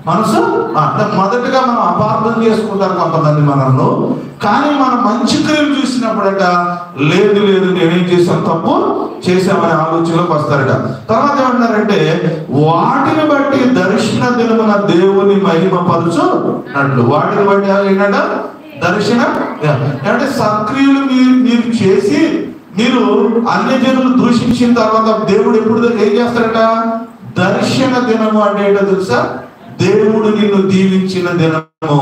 మనసు అంటే మొదటిగా మనం అపార్థం చేసుకుంటారు కొంతమంది మనల్ని, కానీ మన మంచి క్రియలు చూసినప్పుడట లేదు లేదు నేనేం చేశాను, తప్పు చేశామనే ఆలోచనలోకి వస్తారట. తర్వాత ఏమంటారంటే వాటిని బట్టి దర్శన దినమున దేవుని మహిమపరచునట్లు, వాటిని బట్టి ఏంటంటే దర్శనం అంటే సత్క్రియలు మీరు చేసి మీరు అన్యజనులు దూషించిన తర్వాత దేవుడు ఎప్పుడు ఏం చేస్తారట? దర్శన దినము అంటే ఏంటో తెలుసా? దేవుడు నిన్ను దీవించిన దినము.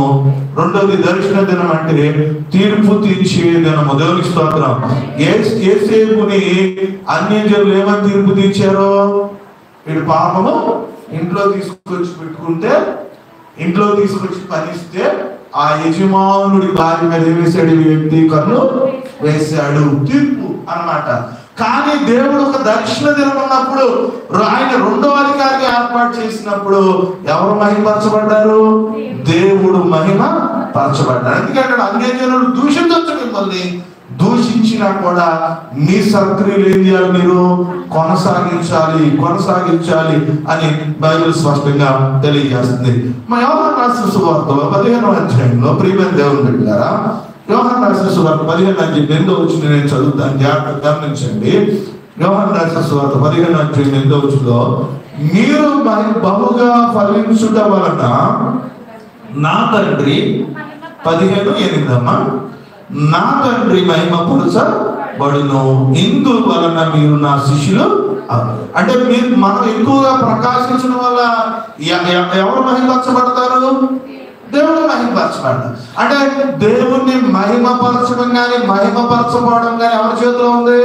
రెండోది దర్శన దినం అంటే తీర్పు తీర్చే దినము. దేవునికి స్తోత్రం. యేసేపుని అన్యజనులు ఏమని తీర్పు తీర్చారో, వీడు పాపము ఇంట్లో తీసుకొచ్చి పెట్టుకుంటే, ఇంట్లో తీసుకొచ్చి పనిస్తే ఆ యజమానుడి భార్య మీద ఏం వేశాడు? ఈ వ్యక్తి కన్ను వేశాడు, తీర్పు అన్నమాట. కానీ దేవుడు ఒక దర్శన దినం ఉన్నప్పుడు, ఆయన రెండో అధికారిగా ఏర్పాటు చేసినప్పుడు ఎవరు మహిమపరచబడ్డారు? దేవుడు మహిమ పరచబడ్డారు. ఎందుకంటే అన్యజనులు దూషించవచ్చు, మిమ్మల్ని దూషించినా కూడా మీ సత్క్రియలు ఏం చేయాలి? మీరు కొనసాగించాలి అని బైబిల్ స్పష్టంగా తెలియజేస్తుంది. మా యోహాను రాసిన సువార్త 15వ అధ్యాయంలో, ప్రియమైన దేవుని బిడ్డలారా, యోహాను రాసిన సువార్త 15:8 నేను చదువుతాను, జాగ్రత్తగా గమనించండి. యోహాను రాసిన సువార్త 15:8 మీరు బహుగా ఫలించుట వలన నా తండ్రి 15:8 నా తండ్రి మహిమపరచబడును, ఇందు వలన మీరు నా శిష్యులు. అంటే మనం ఎక్కువగా ప్రకాశించడం వల్ల ఎవరు మహిమపరచబడతారు? దేవుడు మహిమపరచబడ్డాడు. అంటే దేవుణ్ణి మహిమపరచడం కానీ మహిమపరచబడడం కానీ ఎవరి చేతిలో ఉంది?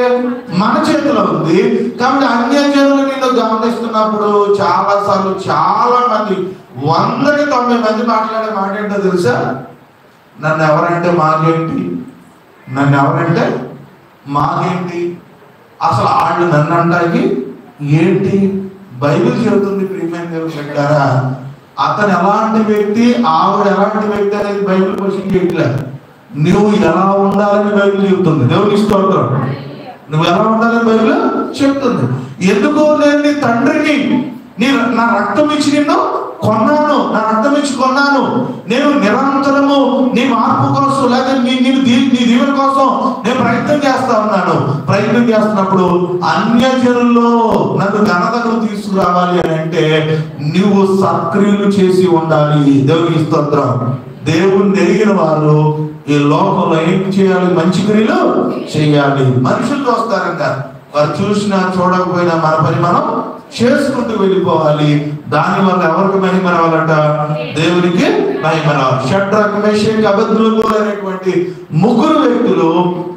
మన చేతిలో ఉంది. కాబట్టి అన్యజనులు నిన్ను గమనిస్తున్నప్పుడు చాలా సార్లు చాలా మంది 190 మంది మాట్లాడే మాట ఏంటో తెలుసా? నన్ను ఎవరంటే మాకేంటి, నన్ను ఎవరంటే మాకేంటి, అసలు వాళ్ళు నన్ను అంటాకి ఏంటి? బైబిల్ చెబుతుంది ప్రియమైన దేవుని బిడ్డలారా, అతను ఎలాంటి వ్యక్తి, ఆవిడ ఎలాంటి వ్యక్తి అనేది బైబిల్ క్వశ్చన్ చేయట్లేదు. నువ్వు ఎలా ఉండాలని బైబిల్ చెబుతుంది. దేవుని స్తోత్రం. నువ్వు ఎలా ఉండాలని బైబిల్ చెప్తుంది. ఎందుకో నేను నీ తండ్రిని, నా రక్తం ఇచ్చి నిన్ను కొన్నాను, నా రక్తం ఇచ్చి కొన్నాను. నేను నిరంతరము నీ మార్పు కోసం, లేదా నీ దీవెన కోసం నేను ప్రయత్నం చేస్తున్నప్పుడు అన్యజనుల్లో నన్ను ఘనతకు తీసుకురావాలి అని అంటే నువ్వు సత్క్రియలు చేసి ఉండాలి. దేవునికి స్తోత్రం. దేవుణ్ణి ఎరిగిన వారు ఈ లోకంలో ఏం చేయాలి? మంచి క్రియలు చేయాలి. మనుషులు చూస్తారంట, వారు చూసినా చూడకపోయినా మన పని మనం చేసుకుంటూ వెళ్ళిపోవాలి. దానివల్ల ఎవరికి మహిమ రావాలంట? దేవునికి మహిమ రావాలి. షడ్రక్, మేషక్, అబేద్నెగో అనేటువంటి 3 వ్యక్తులు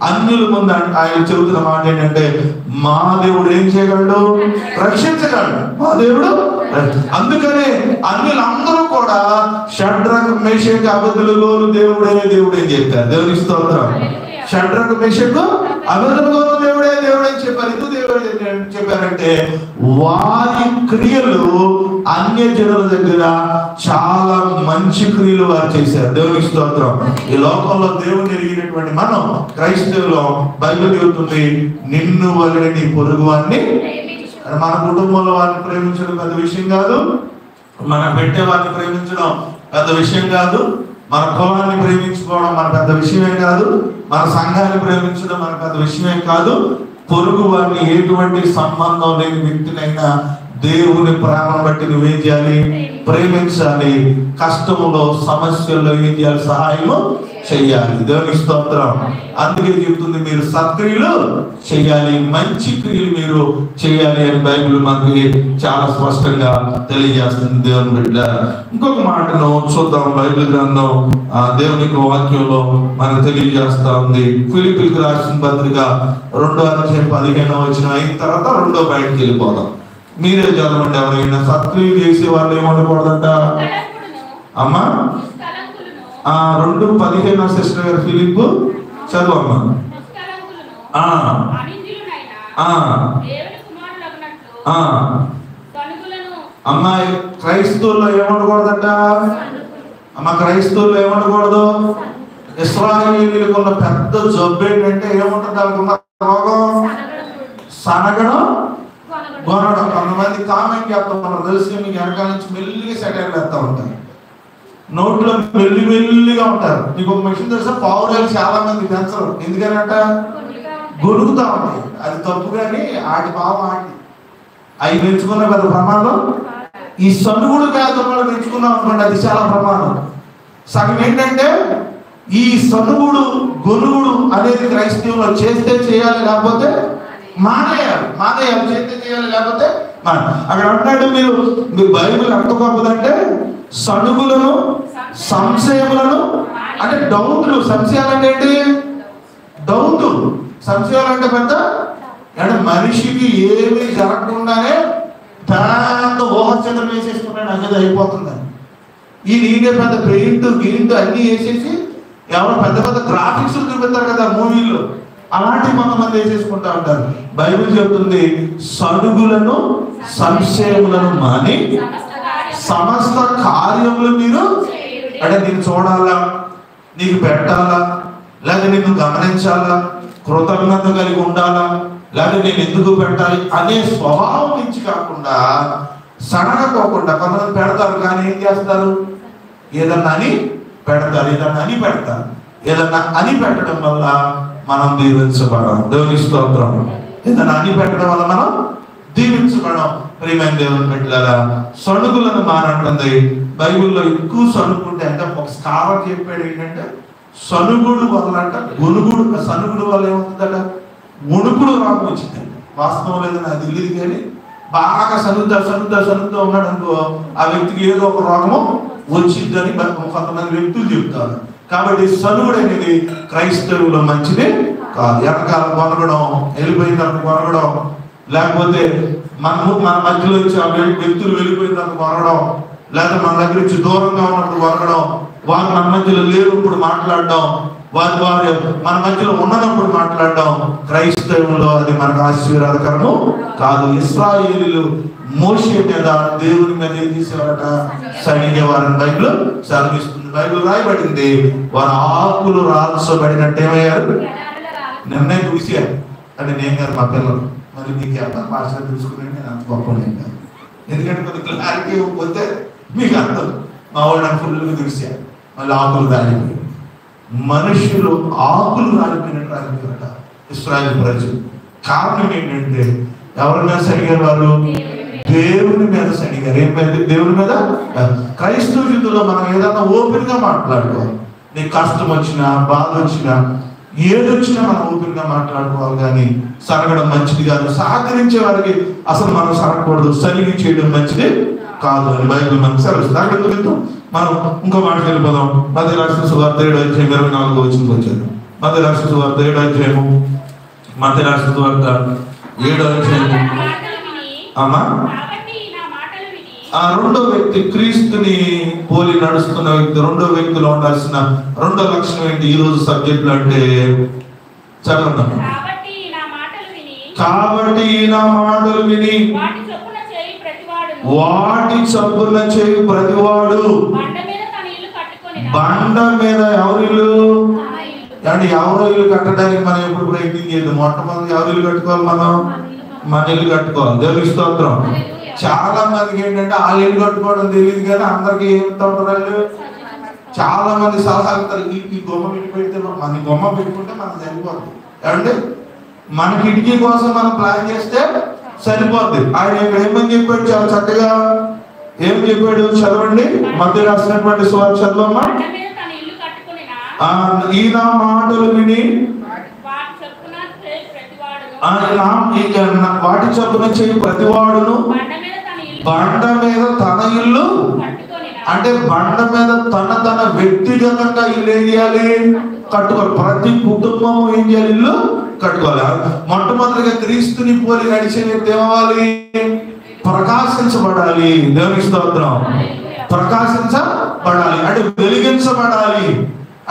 అన్యుల ముందు ఆయన చెబుతున్న మాట ఏంటంటే, మా దేవుడు ఏం చేయగలడు? రక్షించగలడు. మా దేవుడు. అందుకనే అన్యులందరూ కూడా షడ్రక్, మేషక్, అబేద్నెగో దేవుడే అని చెప్పారు. దేవునికి స్తోత్రం. షడ్రక్, మేషక్, అబేద్నెగో దేవుడే అని చెప్పారు. ఎందుకు దేవుడు చెప్పారంటే వారి క్రియలు అన్యజనుల దగ్గర చాలా మంచి క్రియలు వారు చేశారు. దేవునికి స్తోత్రం. ఈ లోకంలో దేవుని ఎరిగినటువంటి మనం క్రైస్తవులు, బైబిల్ చెబుతుంది నిన్ను వలె నీ పొరుగు వారిని. మన కుటుంబంలో వారిని ప్రేమించడం పెద్ద విషయం కాదు, మన పెట్టే వారిని ప్రేమించడం పెద్ద విషయం కాదు, మన కులాన్ని ప్రేమించుకోవడం మన పెద్ద విషయమే కాదు, మన సంఘాన్ని ప్రేమించడం మన పెద్ద విషయమే కాదు. పొరుగు వారిని ఎటువంటి సంబంధం లేని వ్యక్తినైనా దేవుని ప్రేమను బట్టి నువ్వేం చేయాలి? ప్రేమించాలి. కష్టంలో, సమస్యల్లో ఏం చేయాలి? సహాయము చెయ్యాలి. దేవుని స్తోత్రం. అందుకే చెప్తుంది మీరు సత్క్రియలు చేయాలి, మంచి క్రియలు మీరు చేయాలి అని బైబిల్ మనకి చాలా స్పష్టంగా తెలియజేస్తుంది. దేవుని బిడ్డ ఇంకొక మాటను చూద్దాం. బైబిల్ గ్రంథం దేవునికి వాక్యంలో మనకు తెలియజేస్తా ఉంది. ఫిలిప్పీయులకు రాసిన పత్రిక 2:15 అయిన తర్వాత 2 బయటకు వెళ్ళిపోదాం. మీరే చదవండి. ఎవరైనా సత్క్రియలు చేసే వాళ్ళు ఏమనకూడదంట? అమ్మా 2:15 సిస్టర్ గారు ఫిలిప్పు చదువమ్మా. అమ్మాయి క్రైస్తవుల్లో ఏమనకూడదట అమ్మ, క్రైస్తవుల్లో ఏమనకూడదు. ఇశ్రాయేలీయులకు ఉన్న పెద్ద జబ్బు ఏంటంటే ఏముంటుంది వాళ్ళకున్న రోగం? సనగడం గొనడం. కొంతమంది కామెంట్ చేస్తా ఉంటారు తెలిసి మీకు వెనకాల నుంచి మెల్లిగా సెటైర్ వేస్తూ ఉంటారు, నోట్లో మెల్లిగా ఉంటారు. మీకు ఒక విషయం తెలుసా, పావురాలు చాలా మంది పెంచరు. ఎందుకనంట గొనుగుతా ఉంటాయి. అది తప్పు, కానీ ఆటి భావం ఆటి అవి పెంచుకున్న పెద్ద ప్రమాదం. ఈ సనుగుడు వ్యాధులను పెంచుకున్నాం అనుకోండి, అది చాలా ప్రమాదం. సగం ఏంటంటే ఈ సనుగుడు గొనుగుడు అనేది క్రైస్తవులు చేస్తే చేయాలి, లేకపోతే మానేయాలి. చేస్తే చేయాలి, లేకపోతే అక్కడ అంటాడు మీరు బైబిల్ ఎంత గొప్పదంటే సనుగులను సంశయములను అంటే డౌట్లు. సంశయాలు అంటే ఏంటి? డౌట్. సంశయాలు అంటే పెద్ద అంటే మనిషికి ఏమీ జరగకుండానే పెద్ద ఊహచంద్రం వేసేసుకున్నాడు, అనేది అయిపోతుందని. ఈ నీడే పెద్ద పెయింట్ గిరింట్ అన్ని వేసేసి ఎవరో పెద్ద పెద్ద గ్రాఫిక్స్ చూపిస్తారు కదా మూవీల్లో, అలాంటివి కొంతమంది వేసేసుకుంటా ఉంటారు. బైబిల్ చెప్తుంది సడుగులను సంశయములను మాని సమస్త కార్యములు మీరు అంటే నీకు చూడాలా, నీకు పెట్టాలా, లేదా నిన్ను గమనించాలా, కృతజ్ఞత కలిగి ఉండాలా, లేదా నేను ఎందుకు పెట్టాలి అనే స్వభావం నుంచి కాకుండా సడగపోకుండా కొంతమంది పెడతారు, కానీ ఏం చేస్తారు? ఏదన్నా అని పెడతారు. ఏదన్నా అని పెట్టడం వల్ల మనం దీవించబడం. దేవుని స్తోత్రం. ఏదన్నా అని పెట్టడం వల్ల మనం దీవించబడం. ప్రియమైన దేవుని బిడ్డలారా, సణుగులను మానంటుంది బైబిల్లో. ఎక్కువ సణుగుంటే అంటే ఒక స్కాలర్ చెప్పాడు ఏంటంటే సనుగుడు వల్ల అంట గొనుగుడు. సనుగుడు వల్ల ఏమవుతుందట? వణుకుడు రాకు వచ్చింది. వాస్తవం లేదు, నాకు తెలియదు, కానీ బాగా సనుద్దా ఉన్నాడు అనుకో, ఆ వ్యక్తికి ఏదో ఒక రోగము వచ్చిందని కొంతమంది వ్యక్తులు చెప్తారు. కాబట్టి సనుగుడు అనేది క్రైస్తవులో మంచిది కాదు. వెనకాల కొనగడం, వెళ్ళిపోయిన తర్వాత కొనగడం, లేకపోతే మన మధ్యలో వచ్చి ఆ వ్యక్తులు వెళ్ళిపోయిన తర్వాత కొనగడం, లేదా మన దగ్గర నుంచి దూరంగా ఉన్నప్పుడు కొనగడం, వారు మన మధ్యలో లేరు ఇప్పుడు మాట్లాడడం, వారు మన మధ్యలో ఉన్నప్పుడు మాట్లాడడం క్రైస్తవులో అది మనకు ఆశీర్వాదకరము కాదు. ఇశ్రాయేలీయులు మోషే మీద దేవుని మీద ఏం చేసేవారట? సణిగేవారని బైబిల్ సెలవిస్తుంది. బైబిల్ రాయబడింది వారు ఆకులు రాల్చబడినట్టు ఏమయ్యారు? నిర్ణయం చూసారు. అంటే నేను గారు మా పిల్లలు మరి మీకు ఎంత భాష తెలుసుకుని నేను అంత గొప్ప కాదు, ఎందుకంటే కొద్ది క్లారిటీ ఇవ్వకపోతే మీకు అర్థం. మా వాళ్ళు నాకు ఫుల్గా చూసారు. మళ్ళీ ఆకులు రాలిపోయి మనుషులు ఆకులు రాలిపోయినట్టు రాలిపోయారట ఇశ్రాయేలు ప్రజలు. కారణం ఏంటంటే ఎవరి మీద సరిగారు? వాళ్ళు దేవుని మీద సరిగారు. ఏం మీద? దేవుని మీద. క్రైస్తవ జీవితంలో మనం ఏదైనా ఓపెన్ గా మాట్లాడుకోవాలి. నీకు కష్టం వచ్చినా, బాధ వచ్చినా, ఏదొచ్చినా మనం ఓపెన్ గా మాట్లాడుకోవాలి, కానీ సరగడం మంచిది కాదు. సహకరించే వారికి అసలు మనం సరగకూడదు. సరిగి చేయడం మంచిది కాదు అని బైబిల్ మనకు సెలవిస్తుంది. మనం ఇంకో మాటకి వెళ్ళిపోదాం. మధ్య రాష్ట్ర సువార్త 7వ అధ్యాయం 24వ వచనంకి వచ్చారు. మధ్య రాష్ట్ర సువార్త 7వ అధ్యాయము, మధ్య రాష్ట్ర సువార్త 7వ అధ్యాయము. అమ్మా, ఆ రెండో వ్యక్తి క్రీస్తుని పోలి నడుస్తున్న వ్యక్తి, రెండో వ్యక్తిలో ఉండాల్సిన రెండో లక్షణం ఏంటి ఈ రోజు సబ్జెక్ట్ లో అంటే? చదవండి. కాబట్టి నా మాటలు విని వాటి చొప్పున చేయు ప్రతివాడు బండ మీద ఎవరి ఇల్లు అంటే ఎవరో ఇల్లు కట్టడానికి మనం ఎప్పుడు ప్రయత్నం చేయదు. మొట్టమొదటి ఎవరు ఇల్లు కట్టుకోవాలి? మనం మన ఇల్లు కట్టుకోవాలి. దేవుని స్తోత్రం. చాలా మందికి ఏంటంటే ఆ ఇల్లు కట్టుకోవడం తెలియదు, కానీ అందరికి ఏమిటా ఉంటారు? చాలా మంది సలహా ఇస్తారు. ఈ బొమ్మ పెట్టి పెడితే మన బొమ్మ పెట్టుకుంటే మనం సరిపోతుంది. ఏమంటే మన కిటికీ కోసం మనం ప్లాన్ చేస్తే సరిపోద్ది. ఆయన ఏమని చెప్పాడు? చాలా చక్కగా ఏం చెప్పాడు? చదవండి. మధ్య రాసినటువంటి సువార్త చదవమ్మా. ఈ నా మాటలు విని వాటి చొప్పున చేయి ప్రతివాడును బండ మీద తన ఇల్లు అంటే బండ మీద తన వ్యక్తిగతంగా ఇల్లు ఏం చేయాలి? కట్టుకోవాలి. ప్రతి కుటుంబం ఏం చేయాలి? ఇల్లు కట్టుకోవాలి. మొట్టమొదటిగా క్రీస్తుని పోలి నడిచే వ్యక్తి ఏమవ్వాలి? ప్రకాశించబడాలి. దేవుని స్తోత్రం. ప్రకాశించబడాలి. పడాలి, అంటే వెలిగించబడాలి.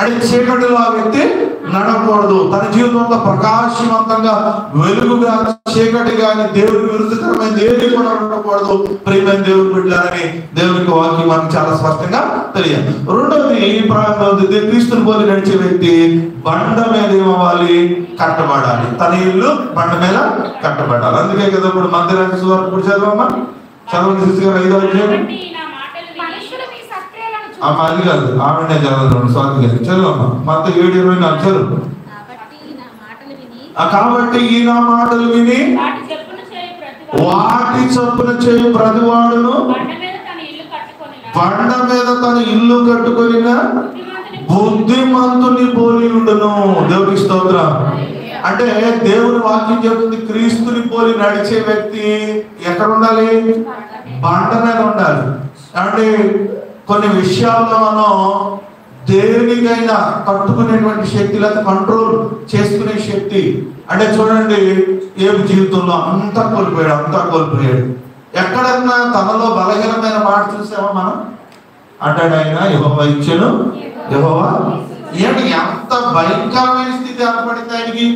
అంటే చీకటిలో ఆ వ్యక్తి నడకూడదు. తన జీవితంలో ప్రకాశవంతంగా వెలుగుగా చీకటి కానీ దేవుడికి విరుద్ధకరమైన ఏది కూడా ఉండకూడదు. ప్రియమైన దేవుడు బిడ్డలని దేవునికి వాక్యం మనకు చాలా స్పష్టంగా తెలియాలి. రెండోది, క్రీస్తుని పోలి నడిచే వ్యక్తి బండ మీద ఏమవ్వాలి? కట్టబడాలి. తన ఇల్లు బండ మీద కట్టబడాలి. అందుకే కదా ఇప్పుడు మందిరానికి సువార్త చదవమ్మా, చదవండి శిశు గారు 5వ అధ్యాయం. అది కాదు, ఆమెనే చదవదు స్వాతి గారు చదవమ్మా. మొత్తం 7:24 చదువు. కాబట్టి ఈ నా మాటలు విని వాటి చొప్పున చేయు ప్రతివాడును బండ మీద తన ఇల్లు కట్టుకొనిన బుద్ధిమంతుని పోలి ఉండును. దేవునికి స్తోత్రం. అంటే దేవుని వాక్యం చెప్తుంది, క్రీస్తుని పోలి నడిచే వ్యక్తి ఎక్కడ ఉండాలి? బండ మీద ఉండాలి. అంటే కొన్ని విషయాల్లో మనం దేనికైనా కట్టుకునేటువంటి శక్తి, లేదా కంట్రోల్ చేసుకునే శక్తి. అంటే చూడండి, ఏ జీవితంలో అంతా కోల్పోయాడు. ఎక్కడన్నా తనలో బలహీనమైన మాట చూసామా మనం? అంటాడు ఆయన, యెహోవా ఇచ్చెను, యెహోవా. ఏంటి ఎంత భయంకరమైన స్థితి ఏర్పడింది ఆయనకి.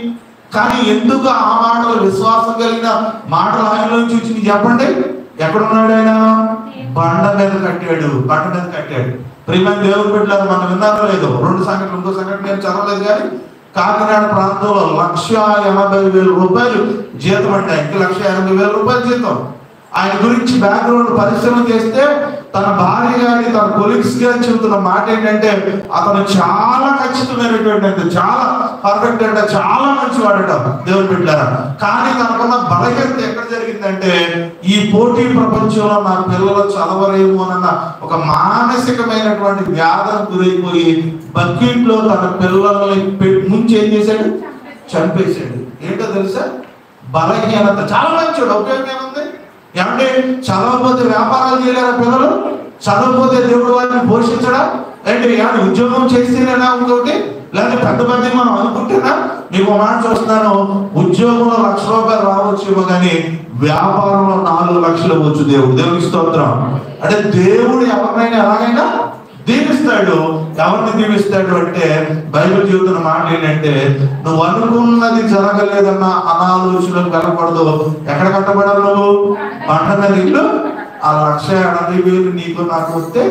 కానీ ఎందుకు ఆ మాటలు, విశ్వాసం కలిగిన మాటలు ఆయనలో చూసి చెప్పండి, ఎక్కడున్నాడు ఆయన? బండ మీద కట్టాడు. ప్రియమైన దేవుని బిడ్డలారా, మనం విన్నారో లేదో, 2 సంఘటనలు. ఇంకో సంఘటన నేను చదవలేదు కానీ కాకినాడ ప్రాంతంలో 1,80,000 రూపాయలు జీతం అంటే, ఆయనకి 1,80,000 రూపాయలు జీతం. ఆయన గురించి బ్యాక్గ్రౌండ్ పరిశ్రమ చేస్తే తన భార్య గారి, తన కొలీగ్స్ గారి చెబుతున్న మాట ఏంటంటే, అతను చాలా ఖచ్చితమైనటువంటి, అంటే చాలా పర్ఫెక్ట్, అంటే చాలా మంచివాడట దేవుని బిడ్డలారా. కానీ తనకున్న బలహీనత ఎక్కడ జరిగిందంటే, ఈ పోటీ ప్రపంచంలో నా పిల్లలు చదవరేమో అన్న ఒక మానసికమైనటువంటి వ్యాధులకు గురైపోయి బకెట్లో తన పిల్లల్ని ముంచి ఏం చేశాడు? చంపేశాడు. ఏంటో తెలుసా? బలహీనత. చాలా మంచివాడు, ఉపయోగం ఏముంది? ఏమంటే చదవకపోతే వ్యాపారాలు చేయలేరా పిల్లలు? చదవకపోతే దేవుడు వారిని పోషించడా? అంటే ఏమైనా ఉద్యోగం చేస్తేనేనా ఇంకోటి? లేకపోతే పెద్ద మనం అనుకుంటేనా? మీకు మాట చూస్తున్నాను, ఉద్యోగంలో 1,00,000 రూపాయలు రావచ్చు కానీ వ్యాపారంలో 4 లక్షలు వచ్చు. దేవునికి స్తోత్రం. అంటే దేవుడు ఎవరినైనా ఎలాగైనా దీవిస్తాడు. ఎవరిని దీవిస్తాడు అంటే, బైబిల్ చెబుతున్న మాట ఏంటంటే, నువ్వు అనుకున్నది జరగలేదన్న అనాలోచనకు వెళ్ళకూడదు. ఎక్కడ కట్టబడాలి? నువ్వు బండ మీద ఇల్లు. ఆ 1,80,000 నీకు నాకు వస్తే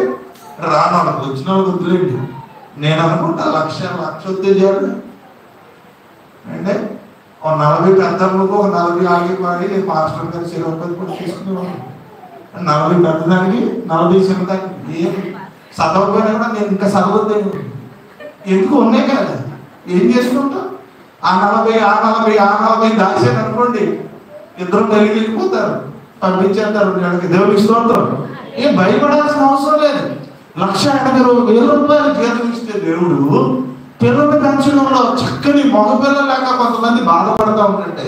రాను, వాళ్ళకి వచ్చిన వాళ్ళకి వద్దులేండి. నేను అనుకుంటా 1,00,000 వస్తే చేయాలి అంటే, ఒక 40 పెద్దలకు, ఒక 40 ఆగి వాడి మాస్టర్ గారు 20 రూపాయలు కూడా తీసుకునేవాడు. 40 పెద్దదానికి, 40 చిన్నదానికి. ఏం చదవకపోయినా కూడా నేను ఇంకా చదవద్దు, ఎందుకు ఉన్నాయి కదా, ఏం చేసుకుంటాం? ఆ 40 దాచాను అనుకోండి, ఇద్దరు కలిగి వెళ్ళిపోతారు, పంపించేస్తారు. దేవునికి స్తోత్రం. ఏం భయపడాల్సిన అవసరం లేదు. 1,80,000 రూపాయలు జీతం ఇస్తే దేవుడు పిల్లలు పెంచడంలో చక్కని మగపిల్లలు లేక కొంతమంది బాధపడతా ఉంటుంటే,